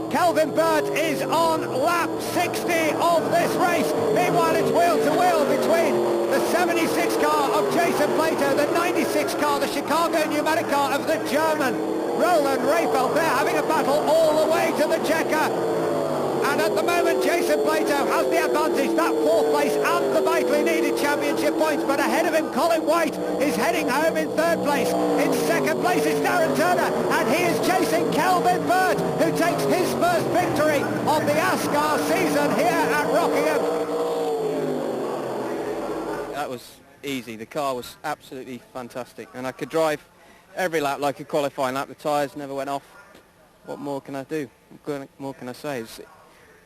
Kelvin Burt is on lap 60 of this race. Meanwhile, it's wheel-to-wheel between the 76 car of Jason Plato, the 96 car, the Chicago pneumatic car of the German Roland Rehfeld. They're having a battle all the way to the checker. And at the moment, Jason Plato has the advantage, that 4th place and the vitally needed championship points. But ahead of him, Colin White is heading home in 3rd place. In 2nd place, it's Darren Turner, and he is chasing Kelvin Burt, who takes his first victory of the ASCAR season here at Rockingham. That was easy. The car was absolutely fantastic, and I could drive every lap like a qualifying lap. The tyres never went off. What more can I do? What more can I say? The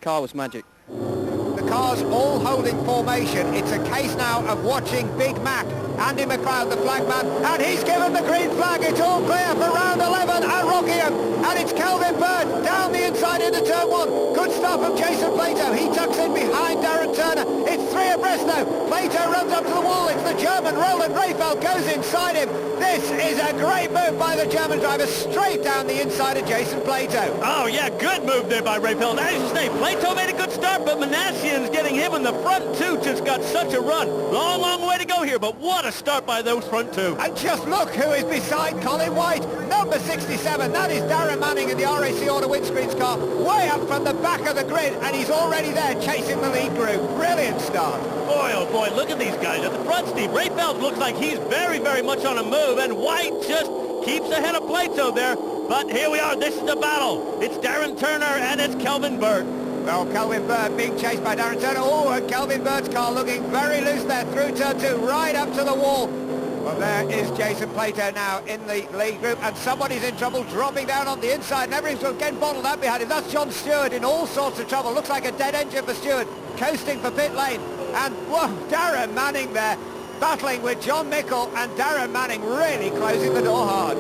car was magic. The car's all holding formation. It's a case now of watching Big Mac, Andy McRae, the flagman, and he's given the green flag. It's all clear for round 11 at Rockingham, and it's Kelvin Burt down the inside into turn 1. Good start from Jason Plato. He tucks in behind Darren Turner. It's 3 abreast now. Plato runs up to the wall. It's the German Roland Rehfeld goes inside him. This is a great move by the German driver, straight down the inside of Jason Plato. Oh, yeah, good move there by Rehfeld. As you say, Plato made a good start, but Minassian's getting him in the front 2. Just got such a run. Long way to go here, but what a start by those front 2. And just look who is beside Colin White. Number 67, that is Darren Manning in the RAC Auto Windscreens car, way up from the back of the grid, and he's already there chasing the lead group. Brilliant start. Boy, oh boy, look at these guys at the front, Steve. Rehfeld looks like he's very much on a move, and White just keeps ahead of Plato there. But here we are. This is the battle. It's Darren Turner and it's Kelvin Burt. Well, Kelvin Burt being chased by Darren Turner. Oh, and Kelvin Burt's car looking very loose there through turn 2, right up to the wall. Well, there is Jason Plato now in the lead group, and somebody's in trouble, dropping down on the inside, and everything's getting bottled up behind him. That's John Stewart in all sorts of trouble. Looks like a dead engine for Stewart, coasting for pit lane. And, whoa, Darren Manning there, battling with John Mickle, and Darren Manning really closing the door hard.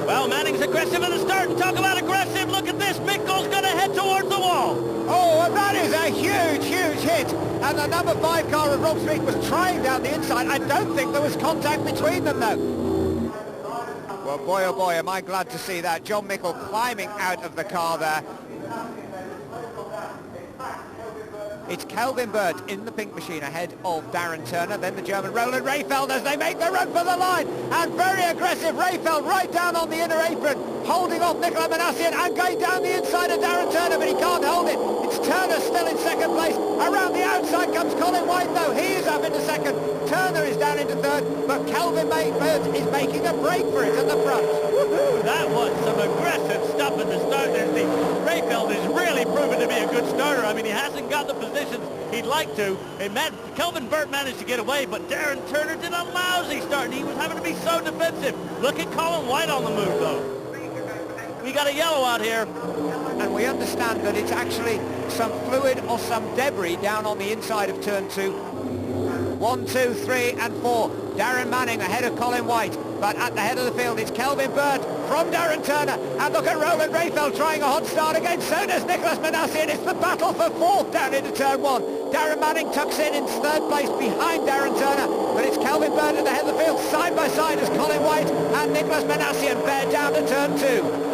Well, Manning's aggressive at the start. Talk about aggressive. Look at this. Mickle's going to head towards the wall. Oh, and that is a huge hit. And the number 5 car of Rob Speake was trying down the inside. I don't think there was contact between them, though. Well, boy, oh boy, am I glad to see that. John Mickle climbing out of the car there. It's Kelvin Burt in the pink machine ahead of Darren Turner, then the German Roland Rehfeld as they make the run for the line. And very aggressive Rehfeld right down on the inner apron, holding off Nicolas Minassian and going down the inside of Darren Turner, but he can't hold it. It's Turner still in second place. Around the outside comes Colin White, though. He is up into second. Turner is down into third, but Kelvin Burt is making a break for it at the front. Woohoo! That was some aggressive stuff at the start there, Steve. Rehfeld is really proven to be a good starter. I mean, he hasn't got the positions he'd like to. Kelvin Burt managed to get away, but Darren Turner did a lousy start, and he was having to be so defensive. Look at Colin White on the move, though. We got a yellow out here. And we understand that it's actually some fluid or some debris down on the inside of turn 2. 1, 2, 3 and 4. Darren Manning ahead of Colin White, but at the head of the field it's Kelvin Burt from Darren Turner, and look at Roland Rehfeld trying a hot start again. So does Nicolas Minassian. It's the battle for fourth down into turn 1. Darren Manning tucks in third place behind Darren Turner, but it's Kelvin Burt at the head of the field side by side as Colin White and Nicolas Minassian bear down to turn 2.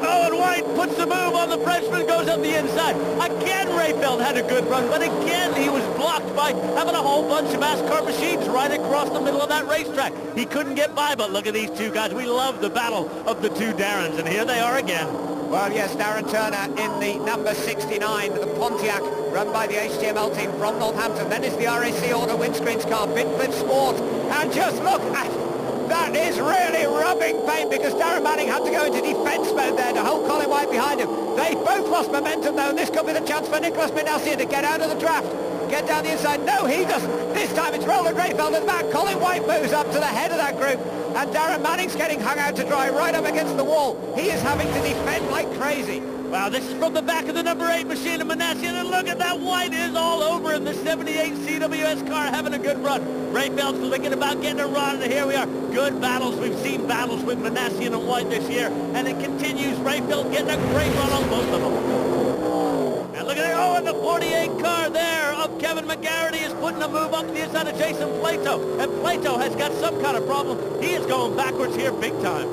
Oh, and White puts the move on the Frenchman, goes up the inside. Again, Rehfeld had a good run, but again, he was blocked by having a whole bunch of ASCAR machines right across the middle of that racetrack. He couldn't get by, but look at these two guys. We love the battle of the two Darrens, and here they are again. Well, yes, Darren Turner in the number 69, the Pontiac, run by the HTML team from Northampton. Then it's the RAC Auto Windscreens car, Bitflip Sport. And just look at that, is really rubbing pain because Darren Manning had to go into defence mode there to hold Colin White behind him. They both lost momentum, though, and this could be the chance for Nicolas Minassian to get out of the draft. Get down the inside. No, he doesn't. This time it's Roland Rehfeld at the back. Colin White moves up to the head of that group. And Darren Manning's getting hung out to dry right up against the wall. He is having to defend like crazy. Wow, this is from the back of the number 8 machine of Minassian, and look at that. White is all over him. The 78 CWS car having a good run. Rehfeld's thinking about getting a run, and here we are. Good battles. We've seen battles with Minassian and White this year, and it continues. Rehfeld getting a great run on both of them. And look at it. Oh, and the 48 car there of Kevin McGarity is putting a move up to the inside of Jason Plato, and Plato has got some kind of problem. He is going backwards here big time.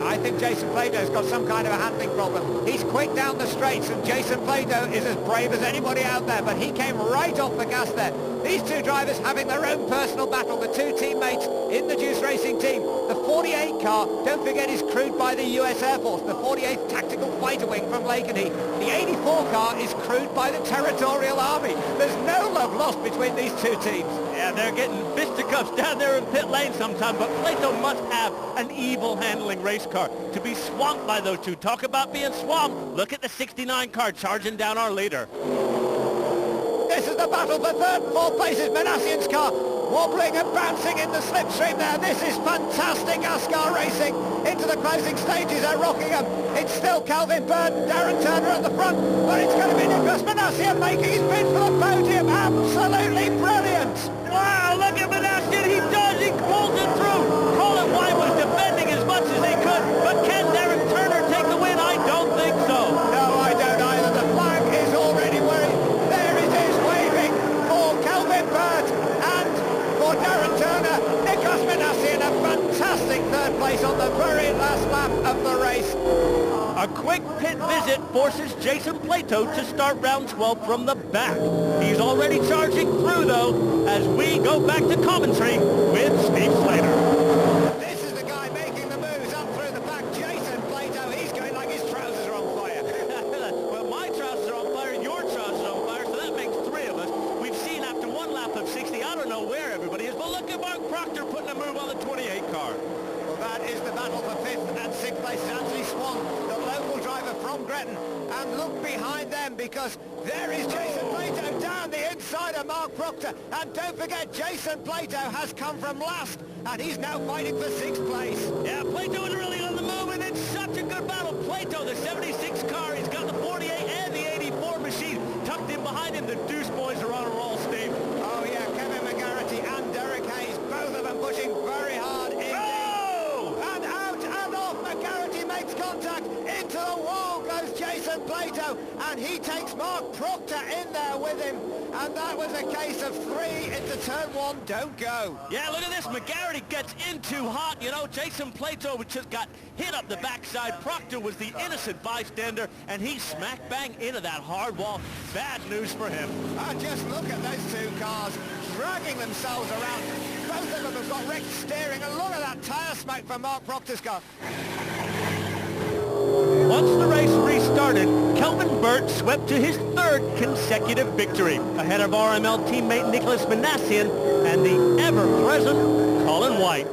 I think Jason Plato's got some kind of a handling problem. He's quick down the straights, and Jason Plato is as brave as anybody out there, but he came right off the gas there. These two drivers having their own personal battle, the two teammates in the Juice Racing team. The 48 car, don't forget, is crewed by the US Air Force, the 48th Tactical Fighter Wing from Lakenheath. The 84 car is crewed by the Territorial Army. There's no love lost between these two teams. Yeah, they're getting fisticuffs down there in pit lane sometime, but Plato must have an evil handling race car to be swamped by those two. Talk about being swamped. Look at the 69 car charging down our leader. This is the battle for third and fourth places. Minassian's car wobbling and bouncing in the slipstream there. This is fantastic ASCAR racing into the closing stages at Rockingham. It's still Kelvin Burt and Darren Turner at the front, but it's going to be Nicolas Minassian making his bid for the podium. Absolutely brilliant. Wow, look at Minassian. He does. He pulls it through. Colin White was defending as much as he could, but can Darren Turner take the win? I don't think so. No, I don't either. The flag is already waving. There it is, waving for Kelvin Burt and for Darren Turner. Nicolas Minassian, a fantastic third place on the very last lap of the race. A quick pit visit forces Jason Plato to start round 12 from the back. He's already charging through, though, as we go back to commentary with Steve Slater. This is the guy making the moves up through the back, Jason Plato. He's going like his trousers are on fire. Well, my trousers are on fire, your trousers are on fire, so that makes 3 of us. We've seen after one lap of 60, I don't know where everybody is, but look at Mark Proctor putting a move on the 28 car. Well, that is the battle for 5th and 6th places. Anthony Swan, the local driver from Gretton. And look behind them, because there is Jason Plato down the inside of Mark Proctor. And don't forget, Jason Plato has come from last, and he's now fighting for 6th place. Yeah, Plato is really on the move, and it's such a good battle. Plato, the 76 car, he's got the 48 and the 84 machine tucked in behind him. The Deuce boys are on a roll, Steve. Oh, yeah, Kevin McGarity and Derek Hayes, both of them pushing very hard in. Oh! And out and off, McGarity makes contact. Into the wall goes Jason Jason Plato, and he takes Mark Proctor in there with him, and that was a case of 3 into turn 1, don't go. Yeah, look at this. McGarity gets in too hot. You know, Jason Plato just got hit up the backside. Proctor was the innocent bystander, and he smack bang into that hard wall. Bad news for him. Just look at those two cars dragging themselves around. Both of them have got wrecked steering, and look at that tyre smoke from Mark Proctor's car. Once the race restarted, Kelvin Burt swept to his 3rd consecutive victory, ahead of RML teammate Nicolas Minassian and the ever-present Colin White.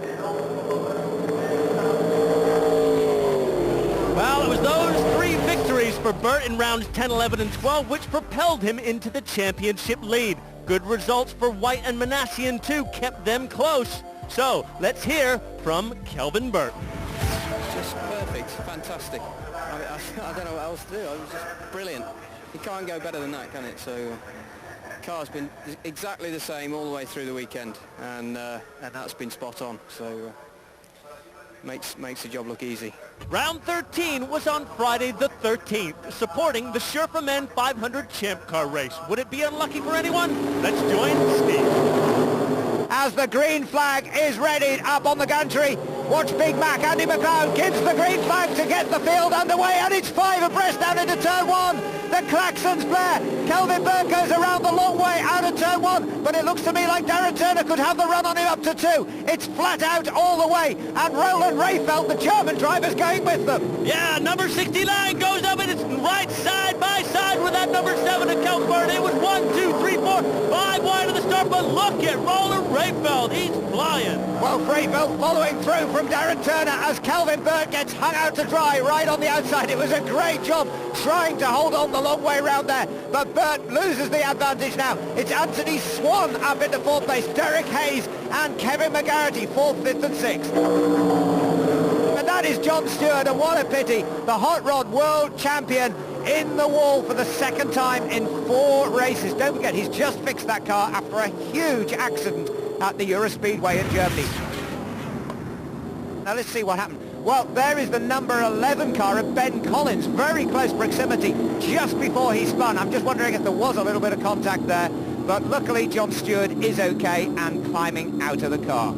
Well, it was those 3 victories for Burt in rounds 10, 11, and 12 which propelled him into the championship lead. Good results for White and Minassian, too, kept them close. So, let's hear from Kelvin Burt. Just perfect, fantastic. I don't know what else to do. It was just brilliant. You can't go better than that, can it? So, car's been exactly the same all the way through the weekend, and that's been spot on. So, makes the job look easy. Round 13 was on Friday the 13th, supporting the Sherpa Men 500 Champ Car race. Would it be unlucky for anyone? Let's join Steve. As the green flag is ready up on the gantry, watch Big Mac, Andy McRae gives the green flag to get the field underway, and it's 5 abreast down into turn 1. The klaxons blare. Kelvin Burt goes around the long way out of turn 1, but it looks to me like Darren Turner could have the run on him up to 2. It's flat out all the way, and Roland Rayfeld, the German driver's going with them. Yeah, number 69 goes up, and it's right side by side with that number 7 of Kelvin Burt. It was 1, 2, 3, 4, 5 wide of the start, but look at Roland Rayfeld. He's flying. Well, Rayfeld following through from Darren Turner as Kelvin Burt gets hung out to dry right on the outside. It was a great job trying to hold on the long way round there, but Burt loses the advantage now. It's Anthony Swan up into 4th place, Derek Hayes and Kevin McGarity 4th, 5th and 6th. And that is John Stewart, and what a pity. The Hot Rod World Champion in the wall for the 2nd time in 4 races. Don't forget, he's just fixed that car after a huge accident at the Eurospeedway in Germany. Now let's see what happened. Well, there is the number 11 car of Ben Collins, very close proximity just before he spun. I'm just wondering if there was a little bit of contact there, but luckily John Stewart is okay and climbing out of the car.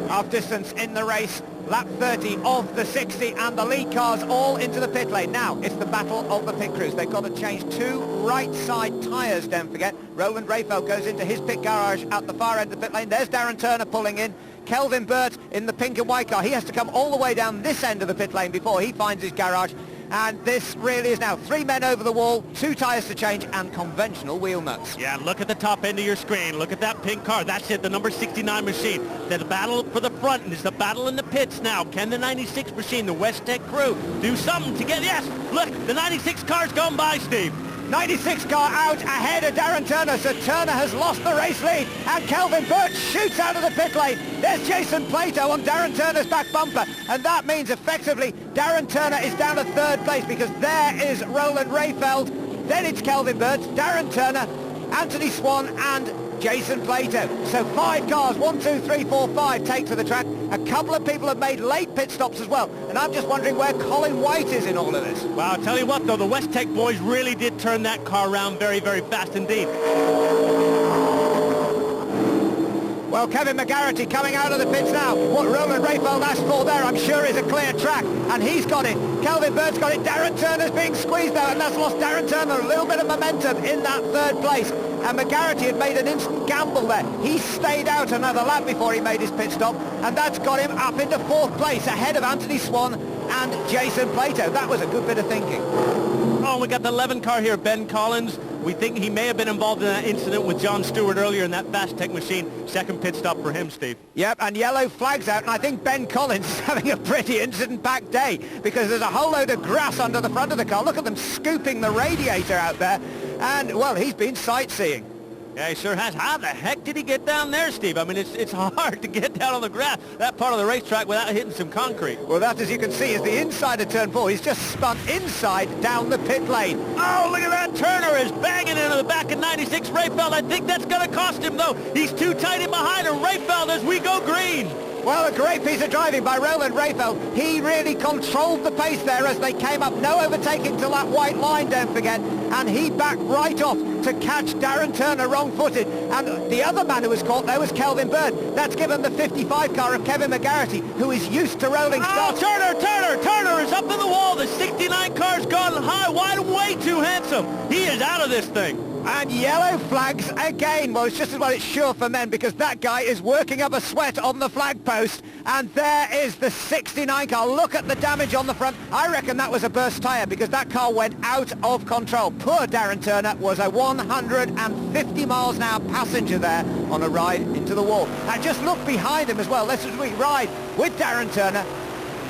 Half distance in the race, lap 30 of the 60, and the lead cars all into the pit lane. Now, it's the battle of the pit crews. They've got to change 2 right side tyres, don't forget. Roland Rayfeld goes into his pit garage at the far end of the pit lane. There's Darren Turner pulling in. Kelvin Burt in the pink and white car. He has to come all the way down this end of the pit lane before he finds his garage. And this really is now 3 men over the wall, 2 tyres to change, and conventional wheel nuts. Yeah, look at the top end of your screen. Look at that pink car. That's it, the number 69 machine. The battle for the front, and it's the battle in the pits now. Can the 96 machine, the West Tech crew, do something to get... Yes, look, the 96 car's gone by, Steve. 96 car out ahead of Darren Turner, so Turner has lost the race lead, and Kelvin Burt shoots out of the pit lane. There's Jason Plato on Darren Turner's back bumper, and that means effectively Darren Turner is down to 3rd place, because there is Roland Rayfeld, then it's Kelvin Burt, Darren Turner, Anthony Swan and Jason Plato. So 5 cars, 1, 2, 3, 4, 5 take to the track. A couple of people have made late pit stops as well, and I'm just wondering where Colin White is in all of this. Wow, I'll tell you what though, the West Tech boys really did turn that car around very, very fast indeed. Well, Kevin McGarity coming out of the pits now. What Roland Rayfeld asked for there, I'm sure, is a clear track, and he's got it. Kelvin Burt's got it. Darren Turner's being squeezed out, and that's lost Darren Turner a little bit of momentum in that 3rd place. And McGarity had made an instant gamble there. He stayed out another lap before he made his pit stop, and that's got him up into 4th place, ahead of Anthony Swan and Jason Plato. That was a good bit of thinking. Oh, we got the 11 car here, Ben Collins. We think he may have been involved in that incident with John Stewart earlier in that Fast Tech machine. 2nd pit stop for him, Steve. Yep, and yellow flags out, and I think Ben Collins is having a pretty incident-packed day, because there's a whole load of grass under the front of the car. Look at them scooping the radiator out there, and, well, he's been sightseeing. Yeah, he sure has. How the heck did he get down there, Steve? I mean, it's hard to get down on the grass, that part of the racetrack, without hitting some concrete. Well, that, as you can see, is the inside of turn 4. He's just spun inside down the pit lane. Oh, look at that. Turner is banging into the back of 96 Rayfeld. I think that's going to cost him, though. He's too tight in behind him. Rayfeld as we go green. Well, a great piece of driving by Roland Rayfeld. He really controlled the pace there as they came up. No overtaking till that white line, don't forget. And he backed right off to catch Darren Turner wrong-footed. And the other man who was caught there was Kelvin Burt. That's given the 55 car of Kevin McGarity, who is used to rolling starts. Turner is up in the wall. The 69 car's gone high, wide, way too handsome. He is out of this thing. And yellow flags again. Well, it's just as well it's sure for men, because that guy is working up a sweat on the flag post. And there is the 69 car. Look at the damage on the front. I reckon that was a burst tyre, because that car went out of control. Poor Darren Turner was a 150 miles an hour passenger there on a ride into the wall. And just look behind him as well. Let's just ride with Darren Turner.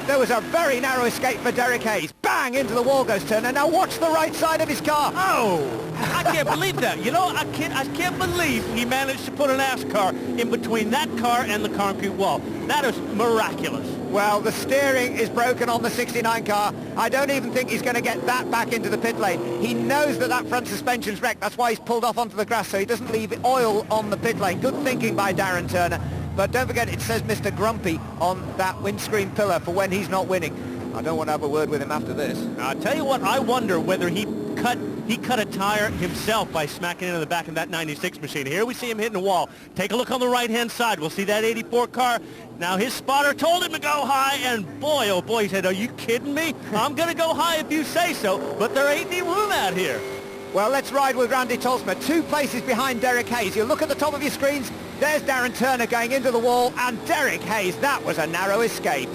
There was a very narrow escape for Derek Hayes. Bang! Into the wall goes Turner. Now watch the right side of his car. Oh! I can't believe that. You know, I can't believe he managed to put an ASCAR in between that car and the concrete wall. That is miraculous. Well, the steering is broken on the 69 car. I don't even think he's going to get that back into the pit lane. He knows that that front suspension's wrecked. That's why he's pulled off onto the grass, so he doesn't leave oil on the pit lane. Good thinking by Darren Turner. But don't forget, it says Mr. Grumpy on that windscreen pillar for when he's not winning. I don't want to have a word with him after this. I'll tell you what, I wonder whether he cut a tire himself by smacking into the back of that 96 machine. Here we see him hitting the wall. Take a look on the right-hand side. We'll see that 84 car. Now, his spotter told him to go high, and boy, oh boy, he said, are you kidding me? I'm going to go high if you say so, but there ain't any room out here. Well, let's ride with Randy Tolsma. 2 places behind Derek Hayes. You look at the top of your screens. There's Darren Turner going into the wall, and Derek Hayes. That was a narrow escape.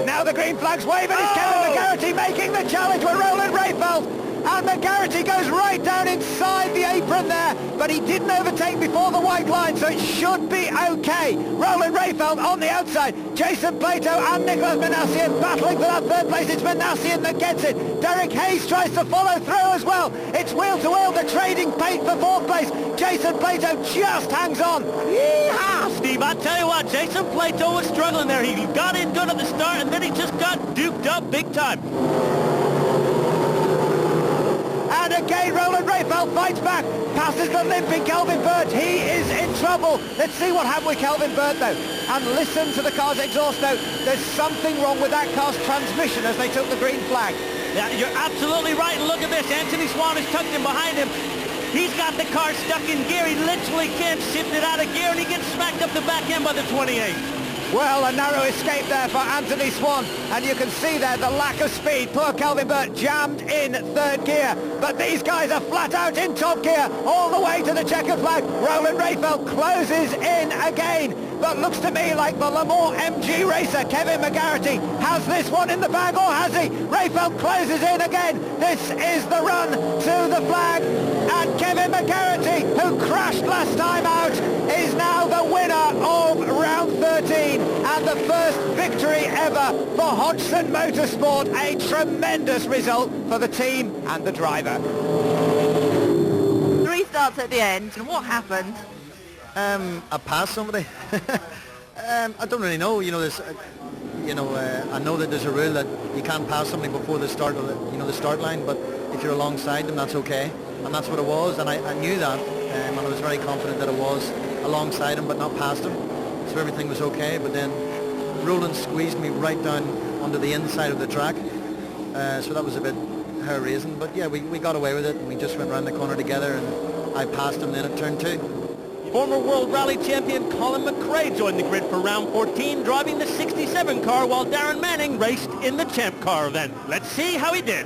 Now the green flag's waving. It's Kevin McGarity making the challenge with Roland Rayfeld. And McGarity goes right down inside the apron there, but he didn't overtake before the white line, so it should be okay. Roland Rayfeld on the outside. Jason Plato and Nicolas Minassian battling for that third place. It's Minassian that gets it. Derek Hayes tries to follow through as well. It's wheel to wheel. They're trading paint for fourth place. Jason Plato just hangs on. Yeehaw! Steve, I tell you what, Jason Plato was struggling there. He got in good at the start, and then he just got duped up big time. And again, Roland Rayfeld fights back, passes the limping Kelvin Burt. He is in trouble. Let's see what happened with Kelvin Burt, though. And listen to the car's exhaust note. There's something wrong with that car's transmission as they took the green flag. Yeah, you're absolutely right. And look at this. Anthony Swan is tucked in behind him. He's got the car stuck in gear. He literally can't shift it out of gear, and he gets smacked up the back end by the 28. Well, a narrow escape there for Anthony Swan, and you can see there the lack of speed. Poor Kelvin Burt jammed in third gear, but these guys are flat out in top gear all the way to the checkered flag. Roland Rayfeld closes in again, but looks to me like the Le Mans MG racer Kevin McGarity has this one in the bag, or has he? Rayfeld closes in again. This is the run to the flag, and Kevin McGarity, who crashed last time out, is now the winner of round 13 and the first victory ever for Hodgson Motorsport. A tremendous result for the team and the driver. 3 starts at the end, and what happened? I passed somebody. I don't really know. You know, there's, I know that there's a rule that you can't pass somebody before the start of the start line. But if you're alongside them, that's okay, and that's what it was. And I knew that, and I was very confident that it was alongside him, but not past him. So everything was okay. But then Roland squeezed me right down onto the inside of the track. So that was a bit hair-raising. But yeah, we got away with it, and we just went around the corner together, and I passed him then at turn 2. Former World Rally Champion Colin McRae joined the grid for round 14, driving the 67 car, while Darren Manning raced in the Champ car event. Let's see how he did.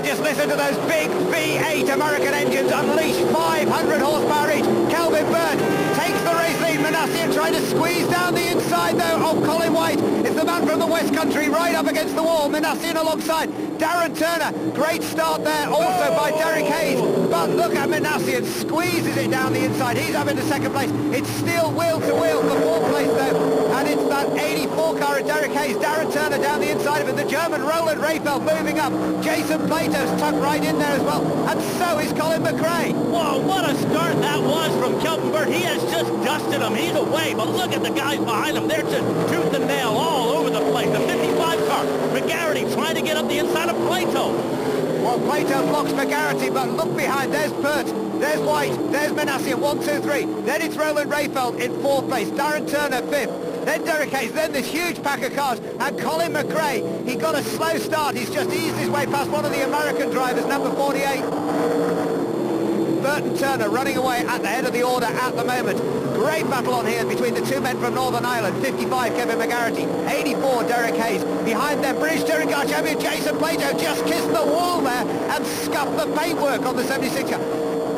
Just listen to those big V8 American engines unleash 500 horsepower each. Kelvin Burt takes the race lead. Minassian trying to squeeze down the inside, though, of Colin White. It's the man from the West Country right up against the wall. Minassian alongside. Darren Turner, great start there also by Derek Hayes. But look at Minassian, squeezes it down the inside. He's up into second place. It's still wheel to wheel for fourth place, though. And it's that 84 car of Derek Hayes. Darren Turner down the inside of it. The German Roland Rayfeld moving up. Jason Plato's tucked right in there as well. And so is Colin McRae. Whoa, what a start that was from Kelvin Burt. He has just dusted him. He's away, but look at the guys behind him. They're just tooth and nail all over the place. The 55 car. McGarity trying to get up the inside of Plato. Well, Plato blocks McGarity, but look behind. There's Burt. There's White, there's Minassian, 1, 2, 3. Then it's Roland Rayfeld in 4th place, Darren Turner 5th. Then Derek Hayes, then this huge pack of cars, and Colin McRae. He got a slow start. He's just eased his way past one of the American drivers, number 48. Burt and Turner running away at the head of the order at the moment. Great battle on here between the two men from Northern Ireland. 55, Kelvin Burt, 84, Derek Hayes. Behind them, British Touring Car Champion Jason Plato just kissed the wall there and scuffed the paintwork on the 76 car.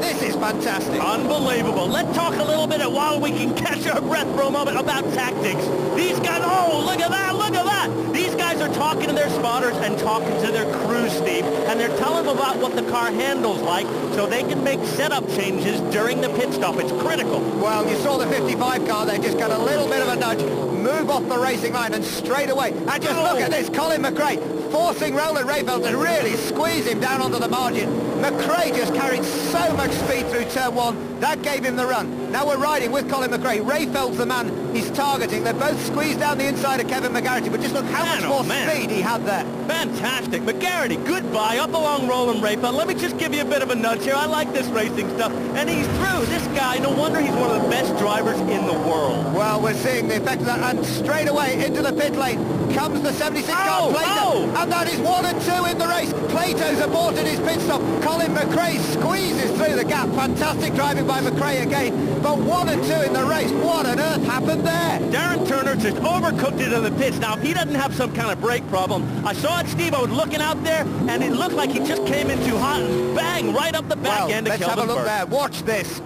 This is fantastic. Unbelievable. Let's talk a little bit while we can catch our breath for a moment about tactics. These guys, oh, look at that, look at that. These guys are talking to their spotters and talking to their crews, Steve, and they're telling them about what the car handles like so they can make setup changes during the pit stop. It's critical. Well, you saw the 55 car there just got a little bit of a nudge, move off the racing line and straight away. And just look at this, Colin McRae forcing Roland Rayfeld to really squeeze him down onto the margin. McRae just carried so much speed through turn 1. That gave him the run. Now we're riding with Colin McRae. Rayfeld's the man he's targeting. They're both squeezed down the inside of Kelvin Burt, but just look how much more speed he had there. Fantastic. McGarity, goodbye, up along Roland Rayfeld. Let me just give you a bit of a nudge here. I like this racing stuff. And he's through. This guy, no wonder he's one of the best drivers in the world. Well, we're seeing the effect of that. And straight away into the pit lane comes the 76 car Plato. And that is 1 and 2 in the race. Plato's aborted his pit stop. Colin McRae squeezes through the gap. Fantastic driving by McRae again. But 1 and 2 in the race. What on earth happened there? Darren Turner just overcooked it in the pits. Now, if he doesn't have some kind of brake problem, I saw it, Steve. I was looking out there, and it looked like he just came in too hot and bang, right up the back end of Kelvin Burt. Let's have a look there. Watch this.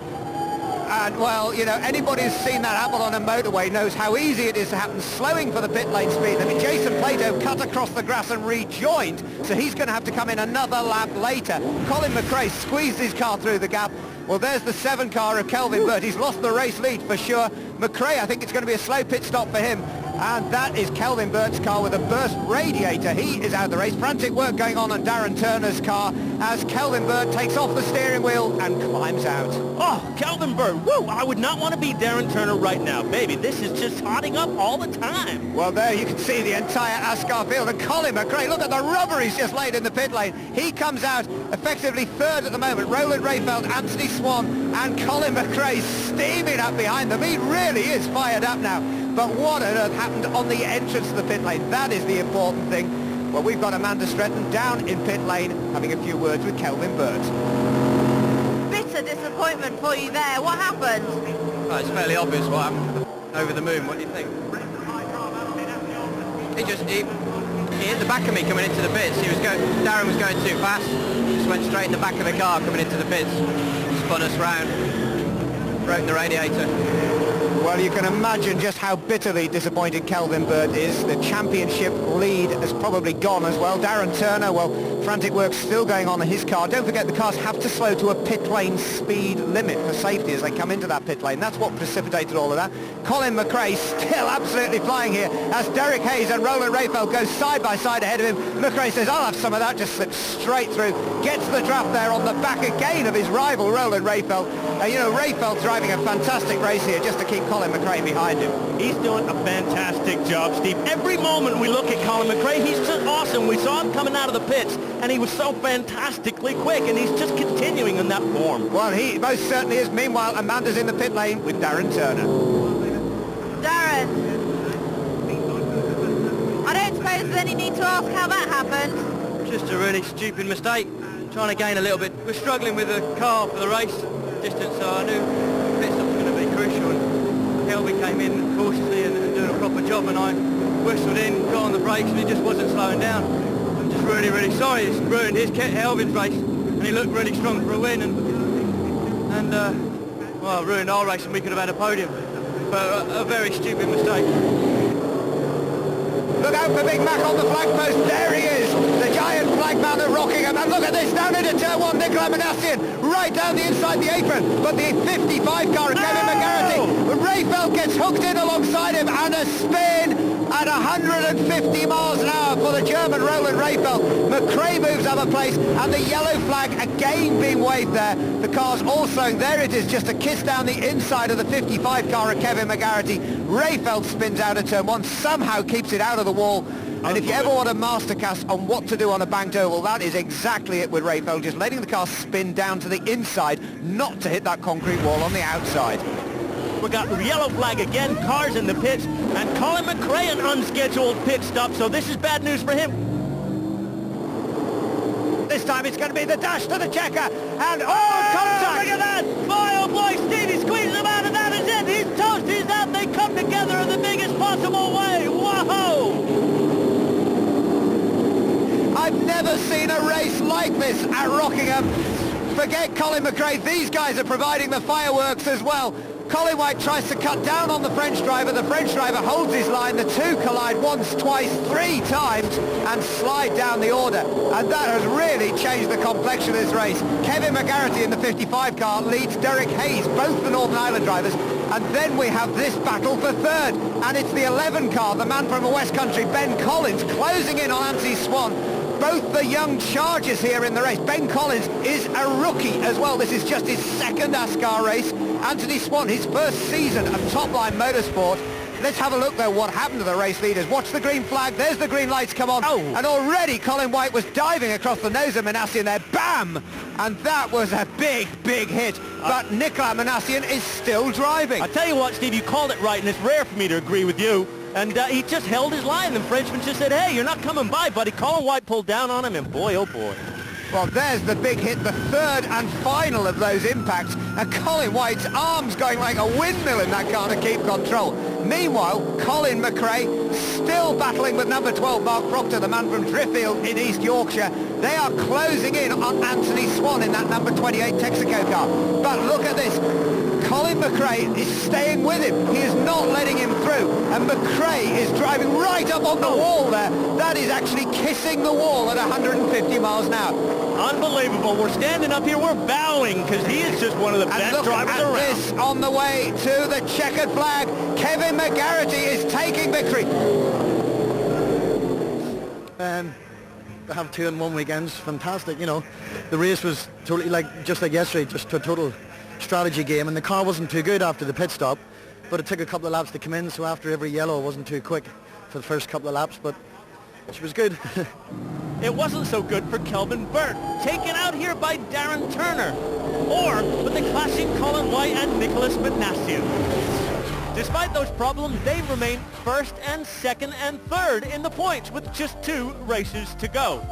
And, well, you know, anybody who's seen that happen on a motorway knows how easy it is to happen, slowing for the pit lane speed. I mean, Jason Plato cut across the grass and rejoined, so he's going to have to come in another lap later. Colin McRae squeezed his car through the gap. Well, there's the 7 car of Kelvin Burt. He's lost the race lead for sure. McRae, I think it's going to be a slow pit stop for him. And that is Kelvin Burt's car with a burst radiator. He is out of the race. Frantic work going on Darren Turner's car as Kelvin Burt takes off the steering wheel and climbs out. Oh, Kelvin Burt, woo! I would not want to be Darren Turner right now. Baby, this is just hotting up all the time. Well, there you can see the entire ASCAR field. And Colin McRae, look at the rubber he's just laid in the pit lane. He comes out effectively 3rd at the moment. Roland Rayfeld, Anthony Swan, and Colin McRae steaming up behind them. He really is fired up now. But what on earth happened on the entrance to the pit lane? That is the important thing. Well, we've got Amanda Stretton down in pit lane having a few words with Kelvin Burt. Bitter disappointment for you there. What happened? Oh, it's fairly obvious what happened. Over the moon, what do you think? He hit the back of me coming into the pits. Darren was going too fast. Just went straight in the back of the car coming into the pits. Spun us round. Broke the radiator. Well, you can imagine just how bitterly disappointed Kelvin Burt is. The championship lead has probably gone as well. Darren Turner, well, frantic work still going on in his car. Don't forget the cars have to slow to a pit lane speed limit for safety as they come into that pit lane. That's what precipitated all of that. Colin McRae still absolutely flying here as Derek Hayes and Roland Rayfeld go side by side ahead of him. McRae says, I'll have some of that, just slips straight through. Gets the draft there on the back again of his rival, Roland Rayfeld. You know, Rayfeld's driving a fantastic race here just to keep Colin McRae behind him. He's doing a fantastic job, Steve. Every moment we look at Colin McRae, he's just awesome. We saw him coming out of the pits, and he was so fantastically quick, and he's just continuing in that form. Well, he most certainly is. Meanwhile, Amanda's in the pit lane with Darren Turner. Darren, I don't suppose there's any need to ask how that happened. Just a really stupid mistake. Trying to gain a little bit. We're struggling with the car for the race distance, so I knew pit stop was going to be crucial. And Kelvin came in cautiously and doing a proper job, and I whistled in, got on the brakes, and he just wasn't slowing down. I'm just really, really sorry. It's ruined his Kelvin's race, and he looked really strong for a win, and well, ruined our race, and we could have had a podium. But a very stupid mistake. Look out for Big Mac on the flag post. There he is, the giant flag man of Rockingham. And look at this, down into turn 1, Nicolas Minassian, right down the inside the apron. But the 55 car of Kelvin Burt, Rayfeld gets hooked in alongside him, and a spin at 150 miles an hour for the German Roland Rayfeld. McRae moves up a place, and the yellow flag again being waved there. The car's all slowing. There it is, just a kiss down the inside of the 55 car of Kelvin Burt. Rayfeld spins out of turn 1, somehow keeps it out of the wall. And if you ever want a masterclass on what to do on a banked oval, that is exactly it with Rayfeld, just letting the car spin down to the inside, not to hit that concrete wall on the outside. We got yellow flag again, cars in the pits, and Colin McRae an unscheduled pit stop, so this is bad news for him. This time it's going to be the dash to the checker, and contact! Look at that! Boy, oh boy, Stevie squeezes him out, and that is it! He's toast, he's out, they come together in the biggest possible way! Whoa! I've never seen a race like this at Rockingham. Forget Colin McRae, these guys are providing the fireworks as well. Colin White tries to cut down on the French driver holds his line, the two collide once, twice, three times and slide down the order, and that has really changed the complexion of this race. Kevin McGarity in the 55 car leads Derek Hayes, both the Northern Ireland drivers, and then we have this battle for third, and it's the 11 car, the man from the West Country, Ben Collins, closing in on Anthony Swan. Both the young chargers here in the race. Ben Collins is a rookie as well. This is just his second ASCAR race. Anthony Swan, his first season of Top-Line Motorsport. Let's have a look, though, what happened to the race leaders. Watch the green flag. There's the green lights come on. And already Colin White was diving across the nose of Minassian there. Bam! And that was a big, big hit. But Nicolas Minassian is still driving. I tell you what, Steve, you called it right, and it's rare for me to agree with you. And he just held his line. The Frenchman just said, hey, you're not coming by, buddy. Colin White pulled down on him, and boy, oh boy. Well, there's the big hit, the third and final of those impacts. And Colin White's arms going like a windmill in that car to keep control. Meanwhile, Colin McRae still battling with number 12, Mark Proctor, the man from Driffield in East Yorkshire. They are closing in on Anthony Swan in that number 28 Texaco car. But look at this. Colin McRae is staying with him. He is not letting him through. And McRae is driving right up on the wall there. That is actually kissing the wall at 150 miles an hour. Unbelievable. We're standing up here, we're bowing, because he is just one of the best drivers around. And this on the way to the checkered flag. Kevin McGarity is taking victory. To have 2 in 1 weekends, fantastic. You know, the race was totally just like yesterday, just a total strategy game, and the car wasn't too good after the pit stop, but it took a couple of laps to come in, so after every yellow it wasn't too quick for the first couple of laps, but she was good. It wasn't so good for Kelvin Burt, taken out here by Darren Turner, or with the clashing Colin White and Nicolas Minassian. Despite those problems, they remain first and second and third in the points with just 2 races to go.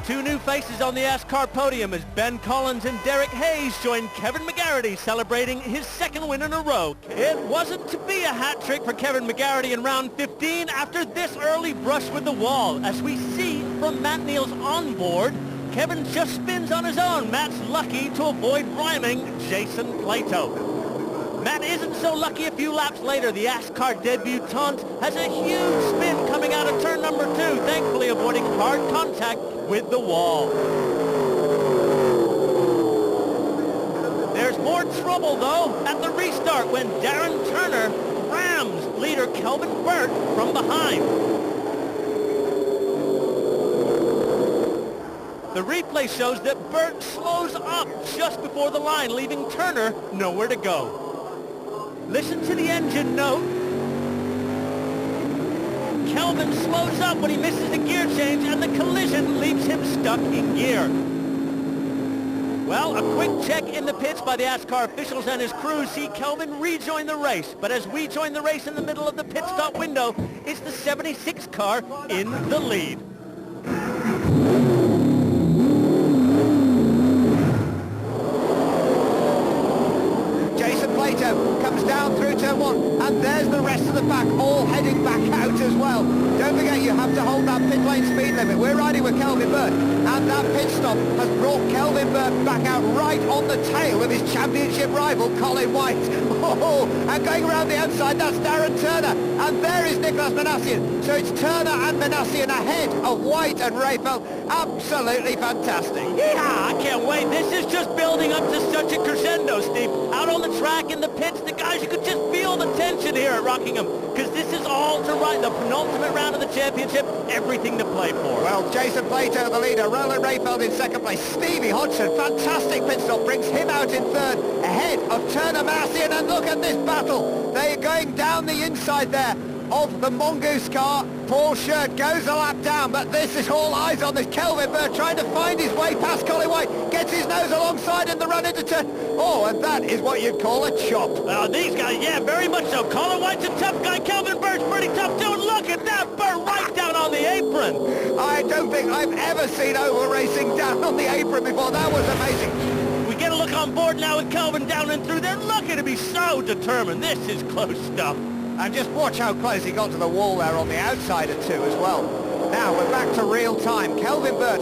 Two new faces on the ASCAR podium as Ben Collins and Derek Hayes join Kevin McGarity celebrating his second win in a row. It wasn't to be a hat trick for Kevin McGarity in round 15 after this early brush with the wall. As we see from Matt Neal's onboard, Kevin just spins on his own. Matt's lucky to avoid rhyming Jason Plato. Matt isn't so lucky a few laps later. The ASCAR debutante has a huge spin coming out of turn number 2, thankfully avoiding hard contact with the wall. There's more trouble, though, at the restart when Darren Turner rams leader Kelvin Burt from behind. The replay shows that Burt slows up just before the line, leaving Turner nowhere to go. Listen to the engine note. Kelvin slows up when he misses the gear change, and the collision leaves him stuck in gear. Well, a quick check in the pits by the ASCAR officials and his crew see Kelvin rejoin the race. But as we join the race in the middle of the pit stop window, it's the 76 car in the lead. Plato comes down through turn 1, and there's the rest of the pack all heading back out as well. Don't forget, you have to hold that pit lane speed limit. We're riding with Kelvin Burt, and that pit stop has brought Kelvin Burt back out right on the tail of his championship rival, Colin White. And going around the outside, that's Darren Turner, and there is Nicolas Minassian. So it's Turner and Minassian ahead of White and Rayfeld. Absolutely fantastic. Yeah, I can't wait. This is just building up to such a crescendo, Steve. Out on the track, in the pits, the guys, you could just feel the tension here at Rockingham, because this is all to ride the penultimate round of the championship, everything to play for. Well, Jason Plato, the leader, Roland Rayfeld in second place, Stevie Hodgson, fantastic pit stop, brings him out in third, ahead of Turner Minassian, and look at this battle. battle. They're going down the inside there of the Mongoose car. Paul Shirt goes a lap down, but this is all eyes on this. Kelvin Burt trying to find his way past Colin White, gets his nose alongside in the run into turn. Oh, and that is what you'd call a chop. These guys, yeah, very much so. Colin White's a tough guy. Kelvin Burt's pretty tough too. Look at that, Burt right down on the apron. I don't think I've ever seen oval racing down on the apron before. That was amazing. We get a look on board now with Kelvin down and through there. Looking to be so determined. This is close stuff. And just watch how close he got to the wall there on the outside of 2 as well. Now we're back to real time. Kelvin Burt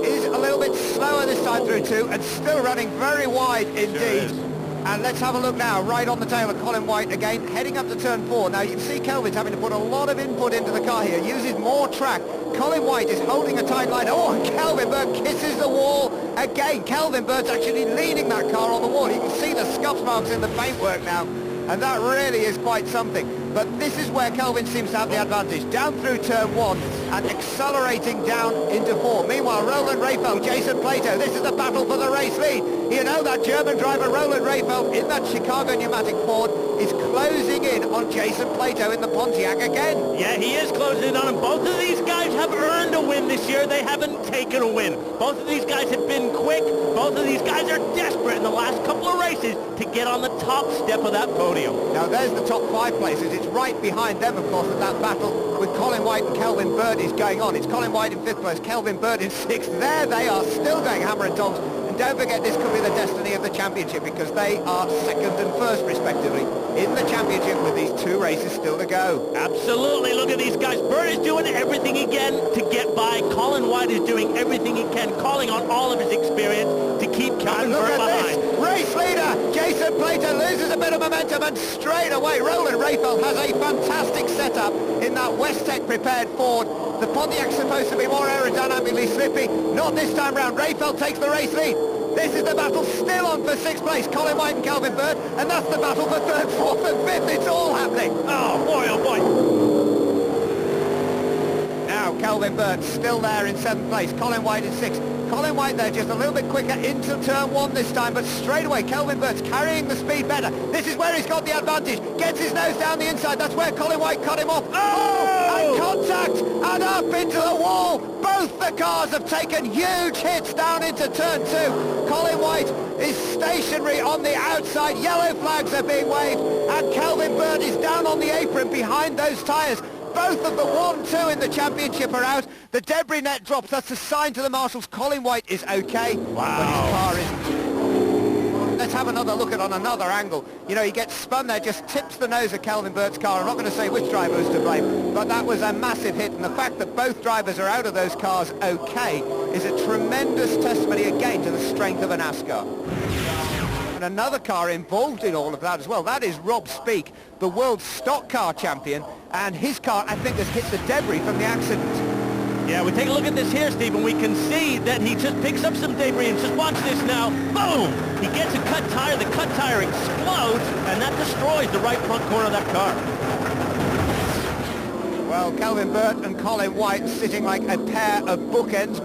is a little bit slower this time through 2 and still running very wide indeed. Sure. And let's have a look now, right on the tail of Colin White again, heading up to turn 4. Now you can see Kelvin's having to put a lot of input into the car here, uses more track. Colin White is holding a tight line. Oh, and Kelvin Burt kisses the wall again. Kelvin Burt's actually leaning that car on the wall. You can see the scuff marks in the paintwork now. And that really is quite something. But this is where Kelvin seems to have the advantage. Down through turn 1 and accelerating down into 4. Meanwhile, Roland Rehfeld, Jason Plato, this is the battle for the race lead. You know that German driver, Roland Rehfeld, in that Chicago pneumatic Ford, is closing in on Jason Plato in the Pontiac again. Yeah, he is closing in on him. Both of these guys have earned a win this year. They haven't taken a win. Both of these guys have been quick. Both of these guys are desperate in the last couple of races to get on the top step of that podium. Now there's the top 5 places. It's right behind them, of course, that battle with Colin White and Kelvin Burt is going on. It's Colin White in 5th place, Kelvin Burt in 6th. There they are, still going hammer and tongs. And don't forget, this could be the destiny of the championship because they are 2nd and 1st, respectively, in the championship with these 2 races still to go. Absolutely. Look at these guys. Burt is doing everything he can to get by. Colin White is doing everything he can, calling on all of his experience to keep Kelvin Burt behind. This. Race leader, Jason Plato loses a bit of momentum and straight away Roland Rehfeld has a fantastic setup in that Westech prepared Ford. The Pontiac's supposed to be more aerodynamically slippy. Not this time round. Rehfeld takes the race lead. This is the battle still on for 6th place. Colin White and Kelvin Burt. And that's the battle for 3rd, 4th and 5th. It's all happening. Oh, boy, oh, boy. Now Kelvin Burt still there in 7th place. Colin White in 6th. Colin White there just a little bit quicker into turn 1 this time, but straight away Kelvin Burt's carrying the speed better. This is where he's got the advantage. Gets his nose down the inside. That's where Colin White cut him off. Oh! And contact and up into the wall. Both the cars have taken huge hits down into turn 2. Colin White is stationary on the outside. Yellow flags are being waved and Kelvin Burt is down on the apron behind those tyres. Both of the 1-2 in the championship are out. The debris net drops. That's a sign to the marshals. Colin White is okay, but his car isn't. Let's have another look at on another angle. You know, he gets spun there, just tips the nose of Kelvin Burt's car. I'm not going to say which driver was to blame, but that was a massive hit. And the fact that both drivers are out of those cars okay is a tremendous testimony again to the strength of an ASCAR. And another car involved in all of that as well. That is Rob Speake, the world stock car champion, and his car, I think, has hit the debris from the accident. Yeah, we take a look at this here, Steve, and we can see that he just picks up some debris, and just watch this now. Boom! He gets a cut tire, the cut tire explodes, and that destroys the right front corner of that car. Well, Kelvin Burt and Colin White sitting like a pair of bookends.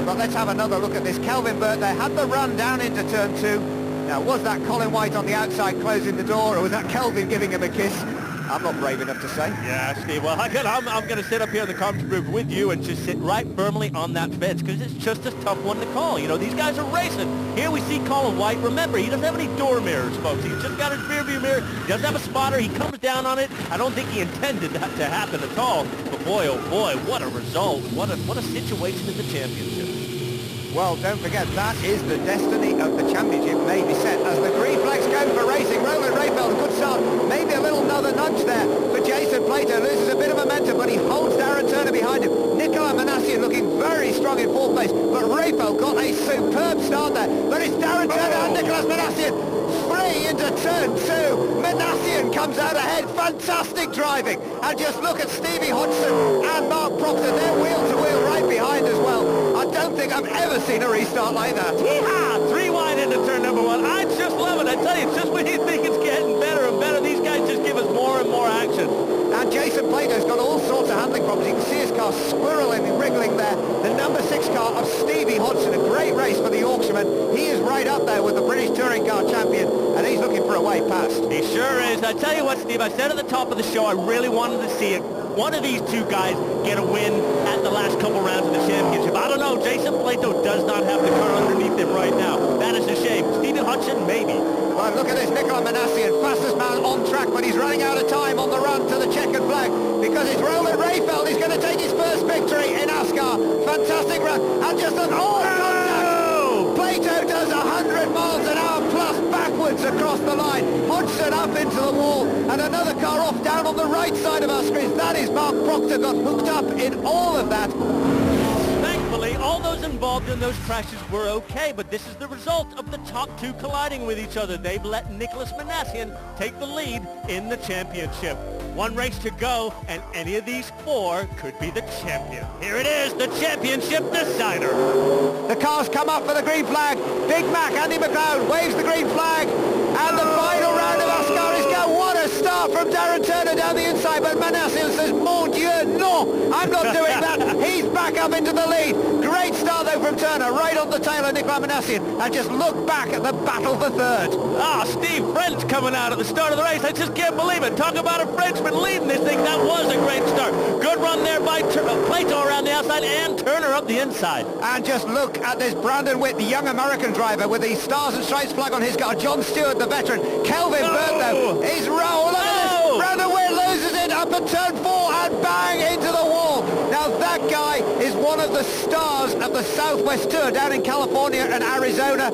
But let's have another look at this. Kelvin Burt there had the run down into turn 2. Now, was that Colin White on the outside closing the door, or was that Kelvin giving him a kiss? I'm not brave enough to say. Yeah, Steve, well, I'm going to sit up here in the conference booth with you and just sit right firmly on that fence because it's just a tough one to call. You know, these guys are racing. Here we see Colin White. Remember, he doesn't have any door mirrors, folks. He's just got his rear view mirror. He doesn't have a spotter. He comes down on it. I don't think he intended that to happen at all. But boy, oh boy, what a result. What a situation in the championship. Well, don't forget, that is the destiny of the championship may be set as the green flags go for racing. Roland Rehfeld, a good start. Maybe a little another nudge there for Jason Plato. Loses a bit of momentum, but he holds Darren Turner behind him. Nicolas Minassian looking very strong in 4th place, but Rehfeld got a superb start there. But it's Darren Turner and Nicolas Minassian. Free into turn 2. Minassian comes out ahead. Fantastic driving. And just look at Stevie Hodgson and Mark Proctor. They're wheel to wheel right behind as well. I don't think I've ever seen a restart like that. Yeehaw! 3 wide into turn number 1. I just love it. I tell you, it's just when you think it's getting better and better, these guys just give us more and more action. And Jason Plato's got all sorts of handling problems. You can see his car swirling and wriggling there. The number 6 car of Stevie Hodgson, a great race for the Yorkshireman. He is right up there with the British Touring Car champion, and he's looking for a way past. fast. He sure is. I tell you what, Steve, I said at the top of the show I really wanted to see one of these two guys get a win at the last couple rounds of the championship. I don't know. Jason Plato does not have the car underneath him right now. That is a shame. Stevie Hodgson, maybe. Well, look at this, Nicolas Minassian, fastest man on track, but he's running out of time on the run to the checkered flag because it's Roland Rayfeld. He's going to take his first victory in ASCAR. Fantastic run. And just an contact. Plato does 100 miles an hour plus backwards across the line. Hodgson up into the wall and another car off down on the right side of our screens. That is Mark Proctor got hooked up in all of that. Thankfully, all those involved in those crashes were okay, but this is the result of the top two colliding with each other. They've let Nicolas Minassian take the lead in the championship. One race to go, and any of these four could be the champion. Here it is, the championship decider. The cars come up for the green flag. Big Mac, Andy McLeod, waves the green flag. And the final round of ASCAR is go. What a start from Darren Turner down the inside, but Minassian says, mon Dieu, no, I'm not doing that. He's back up into the lead. Great start, though, from Turner, right on the tail of Nicolas Minassian. And just look back at the battle for third. Steve French coming out at the start of the race. I just can't believe it. Talk about a Frenchman leading this thing. That was a great start. Good run there by Plato around the outside and Turner up the inside. And just look at this Brandon Witt, the young American driver with the Stars and Stripes flag on his car. John Stewart, the veteran. Kelvin Burt, though, is roll. Look at this. Brandon Witt loses it up at turn 4 and bang into the wall. Now that guy is one of the stars of the Southwest Tour down in California and Arizona.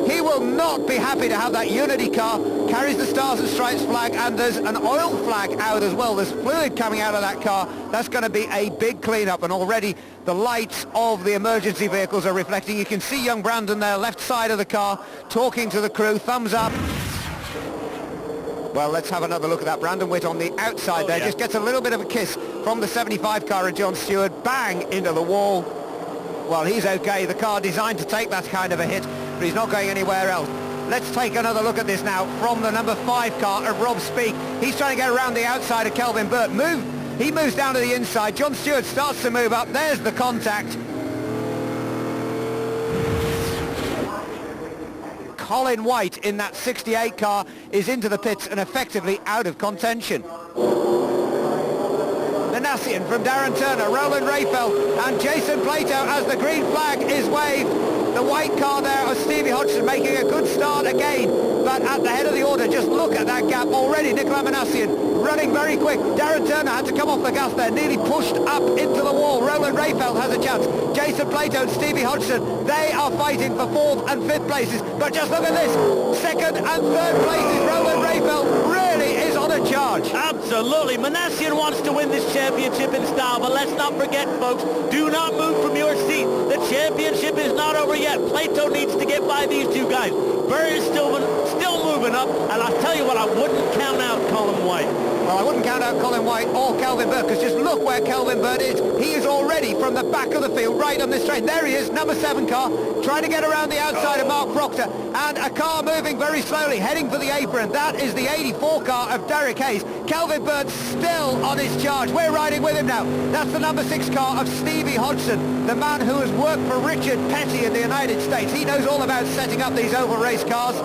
He will not be happy to have that Unity car. Carries the Stars and Stripes flag, and there's an oil flag out as well. There's fluid coming out of that car. That's going to be a big cleanup, and already the lights of the emergency vehicles are reflecting. You can see young Brandon there, left side of the car, talking to the crew. Thumbs up. Well, let's have another look at that. Brandon Witt on the outside there. Just gets a little bit of a kiss from the 75 car of John Stewart. Bang into the wall. Well, he's okay. The car designed to take that kind of a hit, but he's not going anywhere else. Let's take another look at this now from the number 5 car of Rob Speake. He's trying to get around the outside of Kelvin Burt. He moves down to the inside. John Stewart starts to move up. There's the contact. Colin White in that 68 car is into the pits and effectively out of contention. Minassian from Darren Turner, Roland Rayfeld and Jason Plato as the green flag is waved. The white car there of Stevie Hodgson making a good start again, but at the head of the order, just look at that gap already. Nicolas Minassian running very quick. Darren Turner had to come off the gas there, nearly pushed up into the wall. Roland Rayfeld has a chance. Jason Plato and Stevie Hodgson, they are fighting for 4th and 5th places, but just look at this. 2nd and 3rd places. Roland Rayfeld really is on a charge. Absolutely. Minassian wants to win this championship in style, but let's not forget, folks, do not move from your seat. The championship is not over yet. Plato needs to get by these two guys. Burt is still moving up, and I'll tell you what, I wouldn't count out Colin White. Well, I wouldn't count out Colin White or Kelvin Burt, because just look where Kelvin Burt is. He is already from the back of the field, right on this train. There he is, number 7 car, trying to get around the outside of Mark Proctor, and a car moving very slowly, heading for the apron. That is the 84 car of Derek Hayes. Kelvin Burt still on his charge. We're riding with him now. That's the number 6 car of Stevie Hodgson, the man who has worked for Richard Petty in the United States. He knows all about setting up these oval race cars.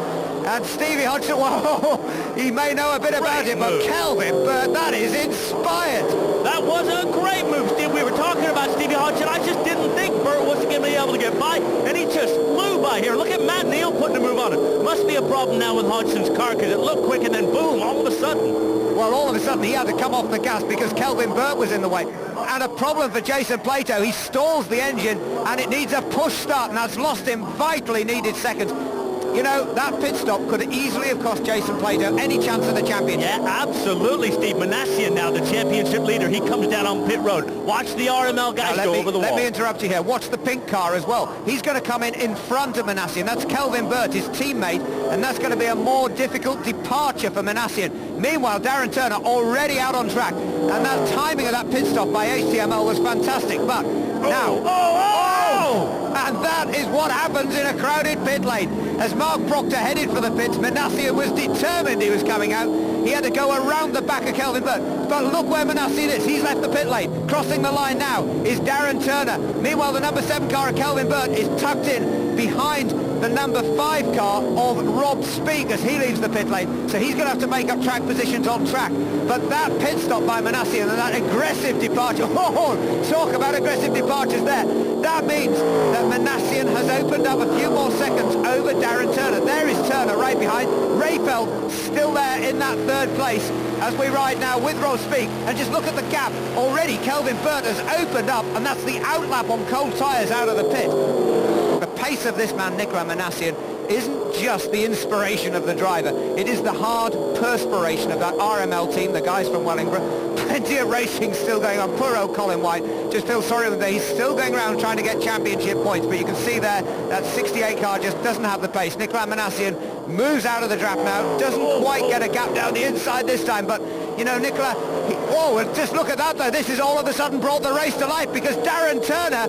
And Stevie Hodgson, whoa, he may know a bit about it, but Kelvin Burt, that is inspired. That was a great move, Steve. We were talking about Stevie Hodgson. I just didn't think Burt was going to be able to get by, and he just flew by here. Look at Matt Neal putting a move on it. Must be a problem now with Hodgson's car, because it looked quick, and then boom, all of a sudden. Well, all of a sudden he had to come off the gas because Kelvin Burt was in the way. And a problem for Jason Plato. He stalls the engine, and it needs a push start, and that's lost him vitally needed seconds. You know, that pit stop could easily have cost Jason Plato any chance of the championship. Yeah, absolutely, Steve. Minassian now, the championship leader. He comes down on pit road. Watch the RML guys go over the wall. Let me interrupt you here. Watch the pink car as well. He's going to come in front of Minassian. That's Kelvin Burt, his teammate, and that's going to be a more difficult departure for Minassian. Meanwhile, Darren Turner already out on track, and that timing of that pit stop by HTML was fantastic. But and that is what happens in a crowded pit lane. As Mark Proctor headed for the pits, Minassian was determined he was coming out. He had to go around the back of Kelvin Burt. But look where Minassian is. He's left the pit lane. Crossing the line now is Darren Turner. Meanwhile, the number 7 car of Kelvin Burt is tucked in behind the number 5 car of Rob Speak as he leaves the pit lane. So he's going to have to make up track positions on track. But that pit stop by Minassian and that aggressive departure, talk about aggressive departures there. That means that Minassian has opened up a few more seconds over Darren Turner. There is Turner right behind. Rayfeld still there in that 3rd place as we ride now with Rob Speak. And just look at the gap. Already Kelvin Burt has opened up, and that's the outlap on cold tyres out of the pit. The pace of this man, Nicolas Minassian, isn't just the inspiration of the driver. It is the hard perspiration of that RML team, the guys from Wellingborough. Plenty of racing still going on. Poor old Colin White. Just feel sorry with him. He's still going around trying to get championship points, but you can see there that 68 car just doesn't have the pace. Nicolas Minassian moves out of the draft now. Doesn't quite get a gap down the inside this time, but you know, Nicolas, just look at that though. This has all of a sudden brought the race to life because Darren Turner,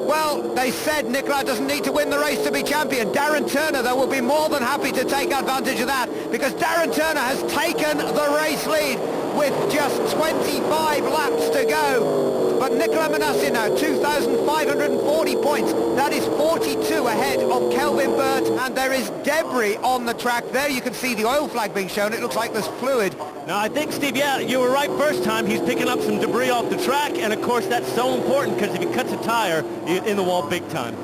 well, they said Nicolas doesn't need to win the race to be champion. Darren Turner, though, will be more than happy to take advantage of that because Darren Turner has taken the race lead with just 25 laps to go. But Nicolas Minassian now, 2,540 points. That is 42 ahead of Kelvin Burt, and there is debris on the track. There you can see the oil flag being shown. It looks like there's fluid. No, I think, Steve, yeah, you were right first time. He's picking up some debris off the track, and of course that's so important because if he cuts a tire, you're in the wall big time.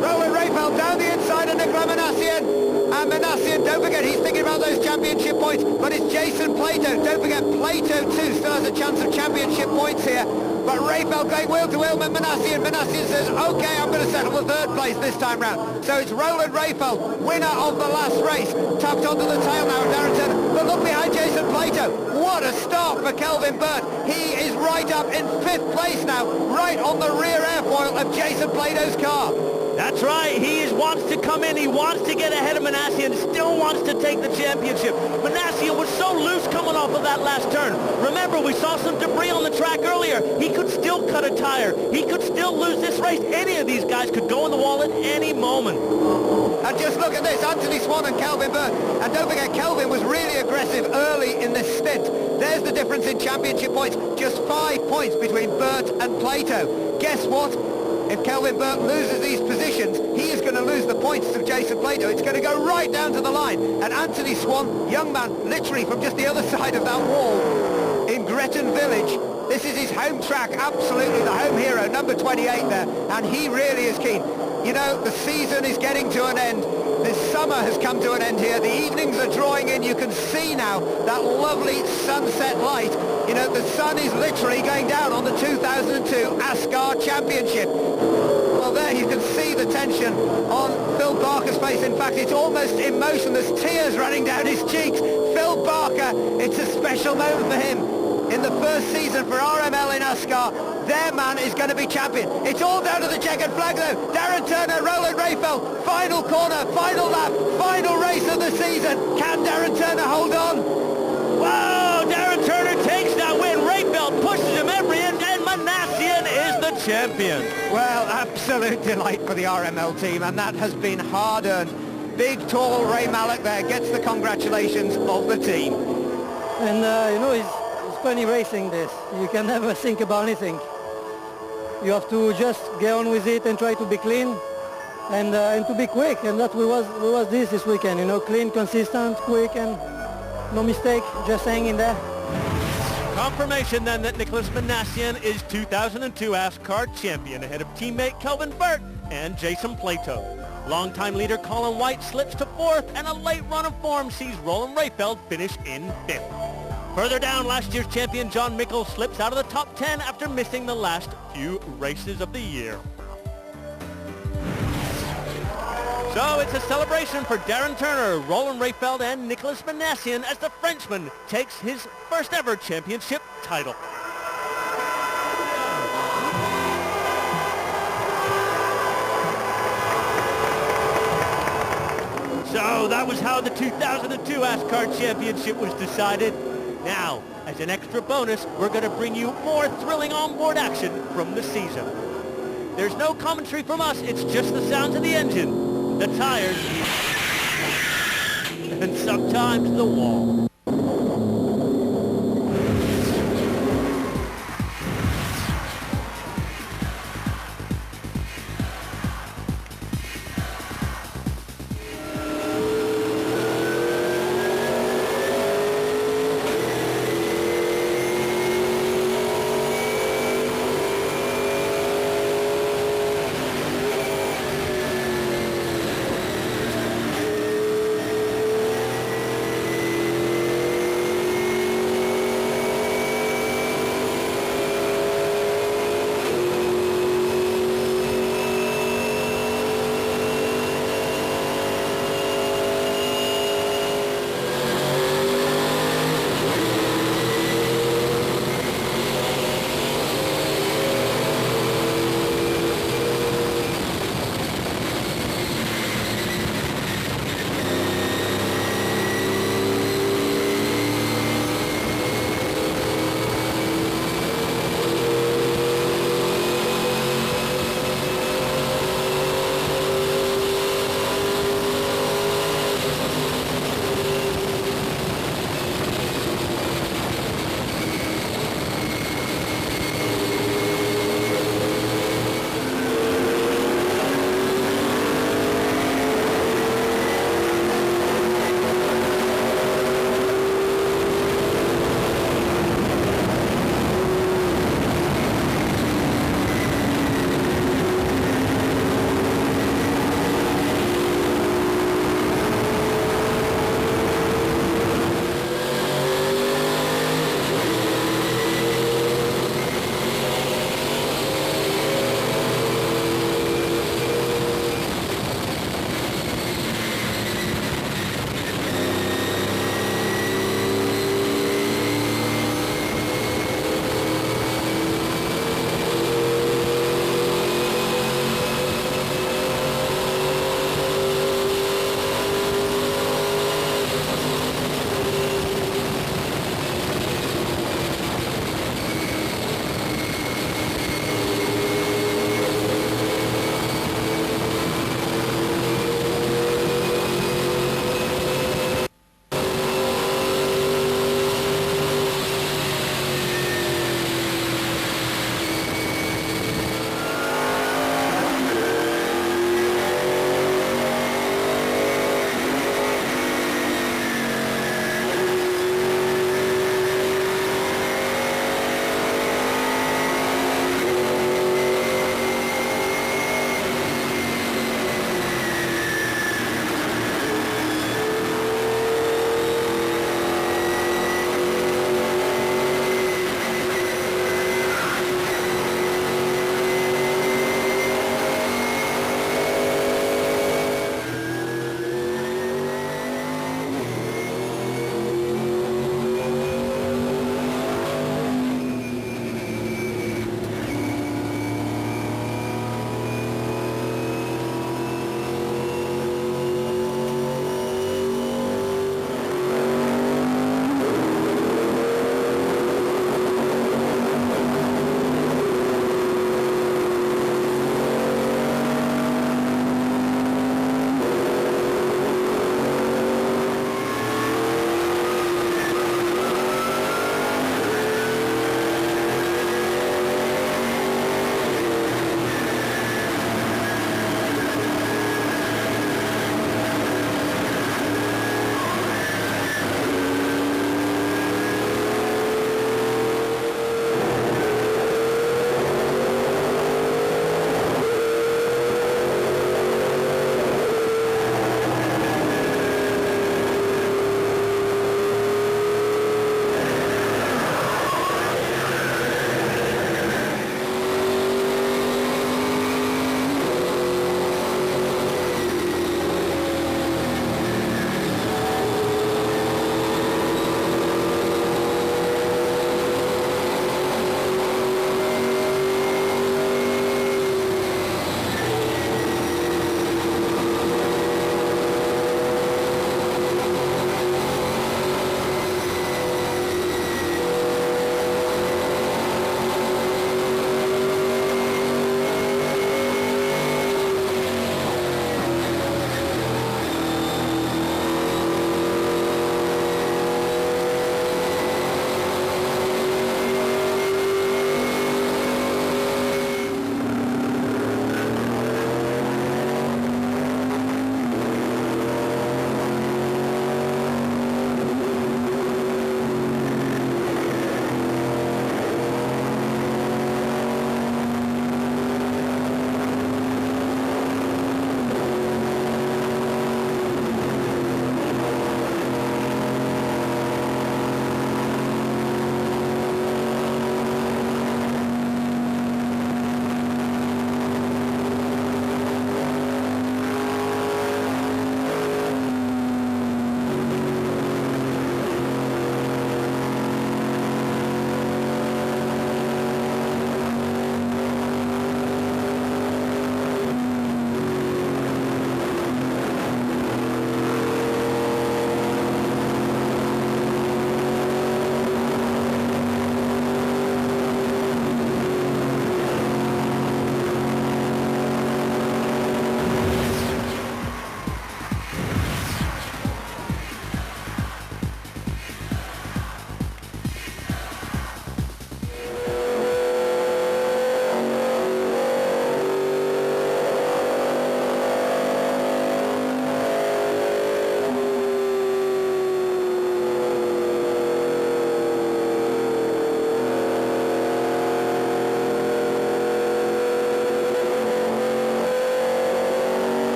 Roland Rayfeld down the inside of Nicolas Minassian. And Minassian, don't forget, he's thinking about those championship points, but it's Jason Plato. Don't forget, Plato too still has a chance of championship points here. But Rayfeld going wheel to wheel with Minassian. Minassian says, okay, I'm going to settle for 3rd place this time round. So it's Roland Rayfeld, winner of the last race, tucked onto the tail now of Darren Turner. But look behind Jason Plato. What a start for Kelvin Burt. He is right up in 5th place now, right on the rear airfoil of Jason Plato's car. That's right. He wants to come in. He wants to get ahead of Minassian. Still wants to take the championship. Minassian was so loose coming off of that last turn. Remember, we saw some debris on the track earlier. He could still cut a tire. He could still lose this race. Any of these guys could go in the wall at any moment. And just look at this, Anthony Swan and Kelvin Burt. And don't forget, Kelvin was really aggressive early in this stint. There's the difference in championship points. Just 5 points between Burt and Plato. Guess what? If Kelvin Burt loses these positions, he is going to lose the points to Jason Plato. It's going to go right down to the line. And Anthony Swan, young man, literally from just the other side of that wall in Gretton Village. This is his home track, absolutely the home hero, number 28 there. And he really is keen. You know, the season is getting to an end. This summer has come to an end here. The evenings are drawing in. You can see now that lovely sunset light. You know, the sun is literally going down on the 2002 ASCAR Championship. Well, there you can see the tension on Phil Barker's face. In fact, it's almost emotion. There's tears running down his cheeks. Phil Barker, it's a special moment for him. In the first season for RML in ASCAR, their man is going to be champion. It's all down to the checkered flag though. Darren Turner, Roland Rayfeld, final corner, final lap, final race of the season. Can Darren Turner hold on? Wow, Darren Turner takes that win. Rayfeld pushes him every end, and Minassian is the champion. Well, absolute delight for the RML team, and that has been hard-earned. Big, tall Ray Mallock there gets the congratulations of the team. And, you know, it's funny racing this. You can never think about anything. You have to just get on with it and try to be clean and to be quick. And that we was this weekend, you know, clean, consistent, quick, and no mistake, just hang in there. Confirmation then that Nicolas Minassian is 2002 ASCAR champion ahead of teammate Kelvin Burt and Jason Plato. Longtime leader Colin White slips to 4th, and a late run of form sees Roland Rayfeld finish in 5th. Further down, last year's champion John Mickles slips out of the top 10 after missing the last few races of the year. So it's a celebration for Darren Turner, Roland Rayfeld, and Nicolas Minassian as the Frenchman takes his first ever championship title. So that was how the 2002 ASCAR Championship was decided. Now, as an extra bonus, we're going to bring you more thrilling onboard action from the season. There's no commentary from us, it's just the sounds of the engine, the tires, and sometimes the wall.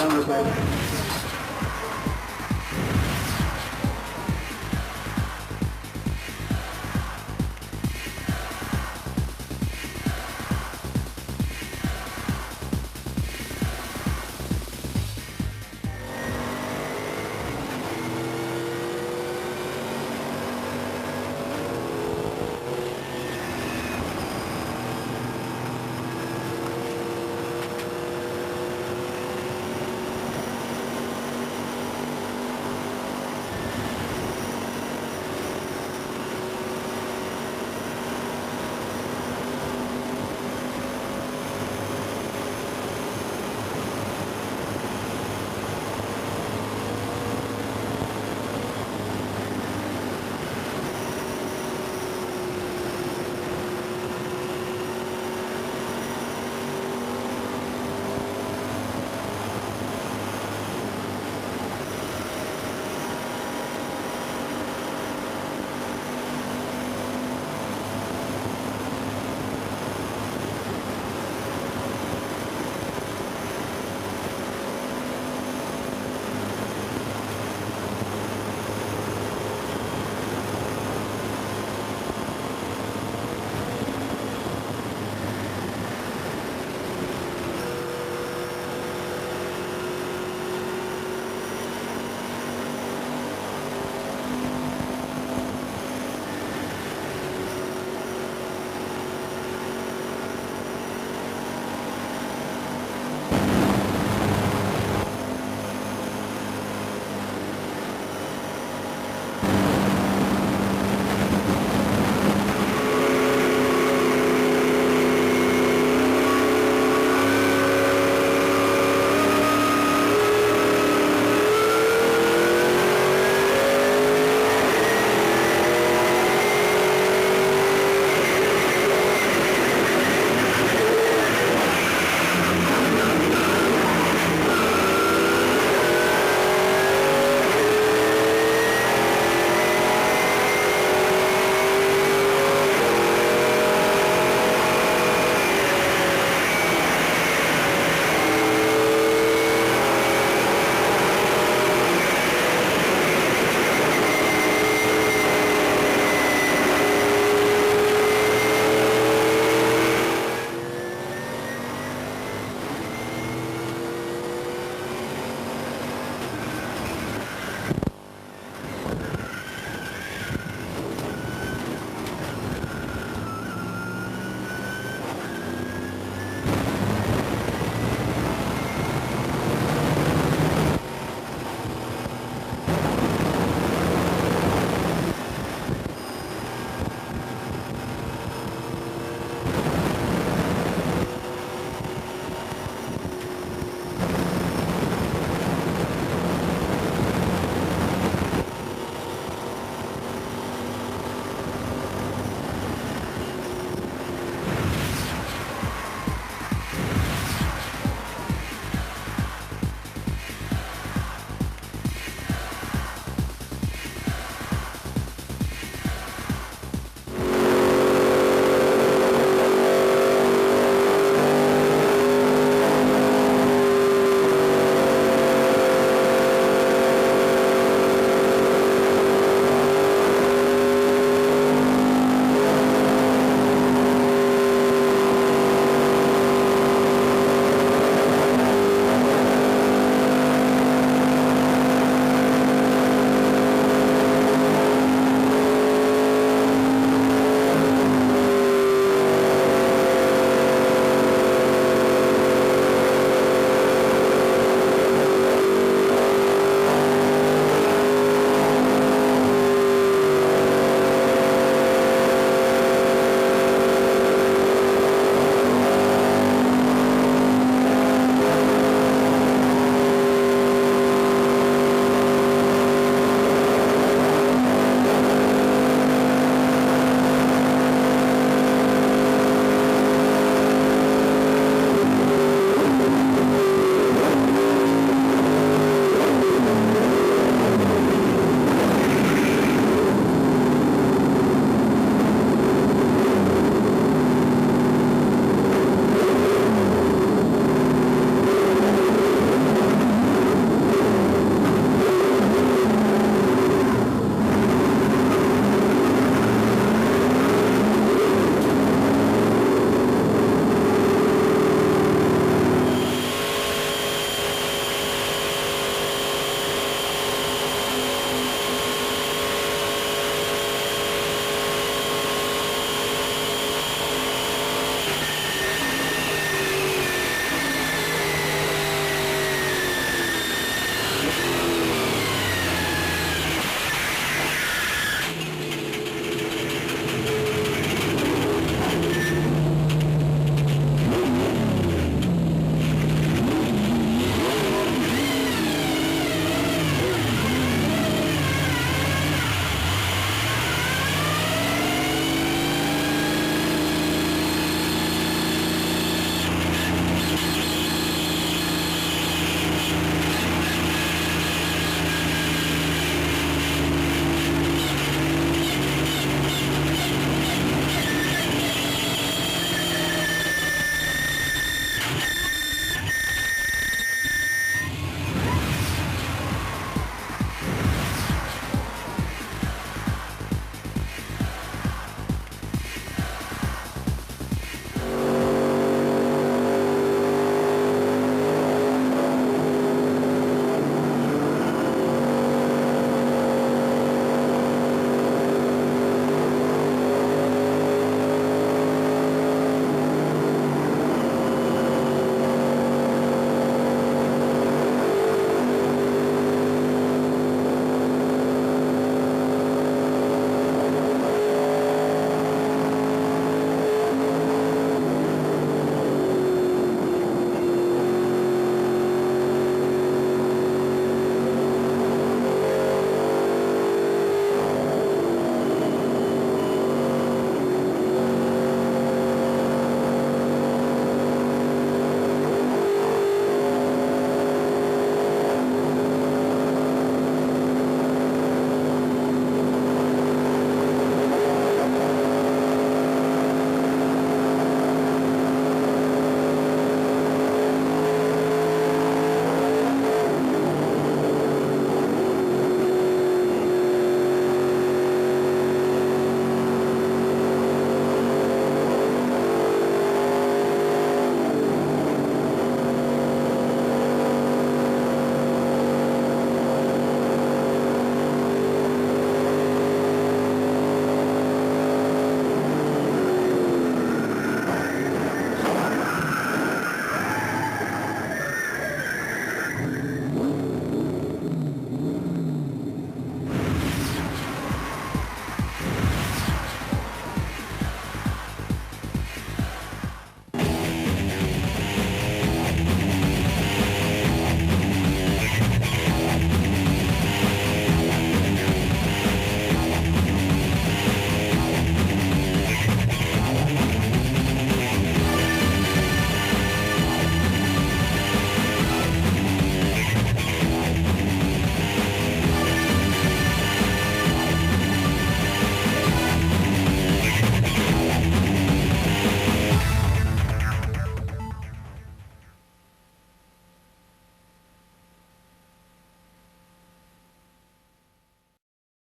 camera, baby.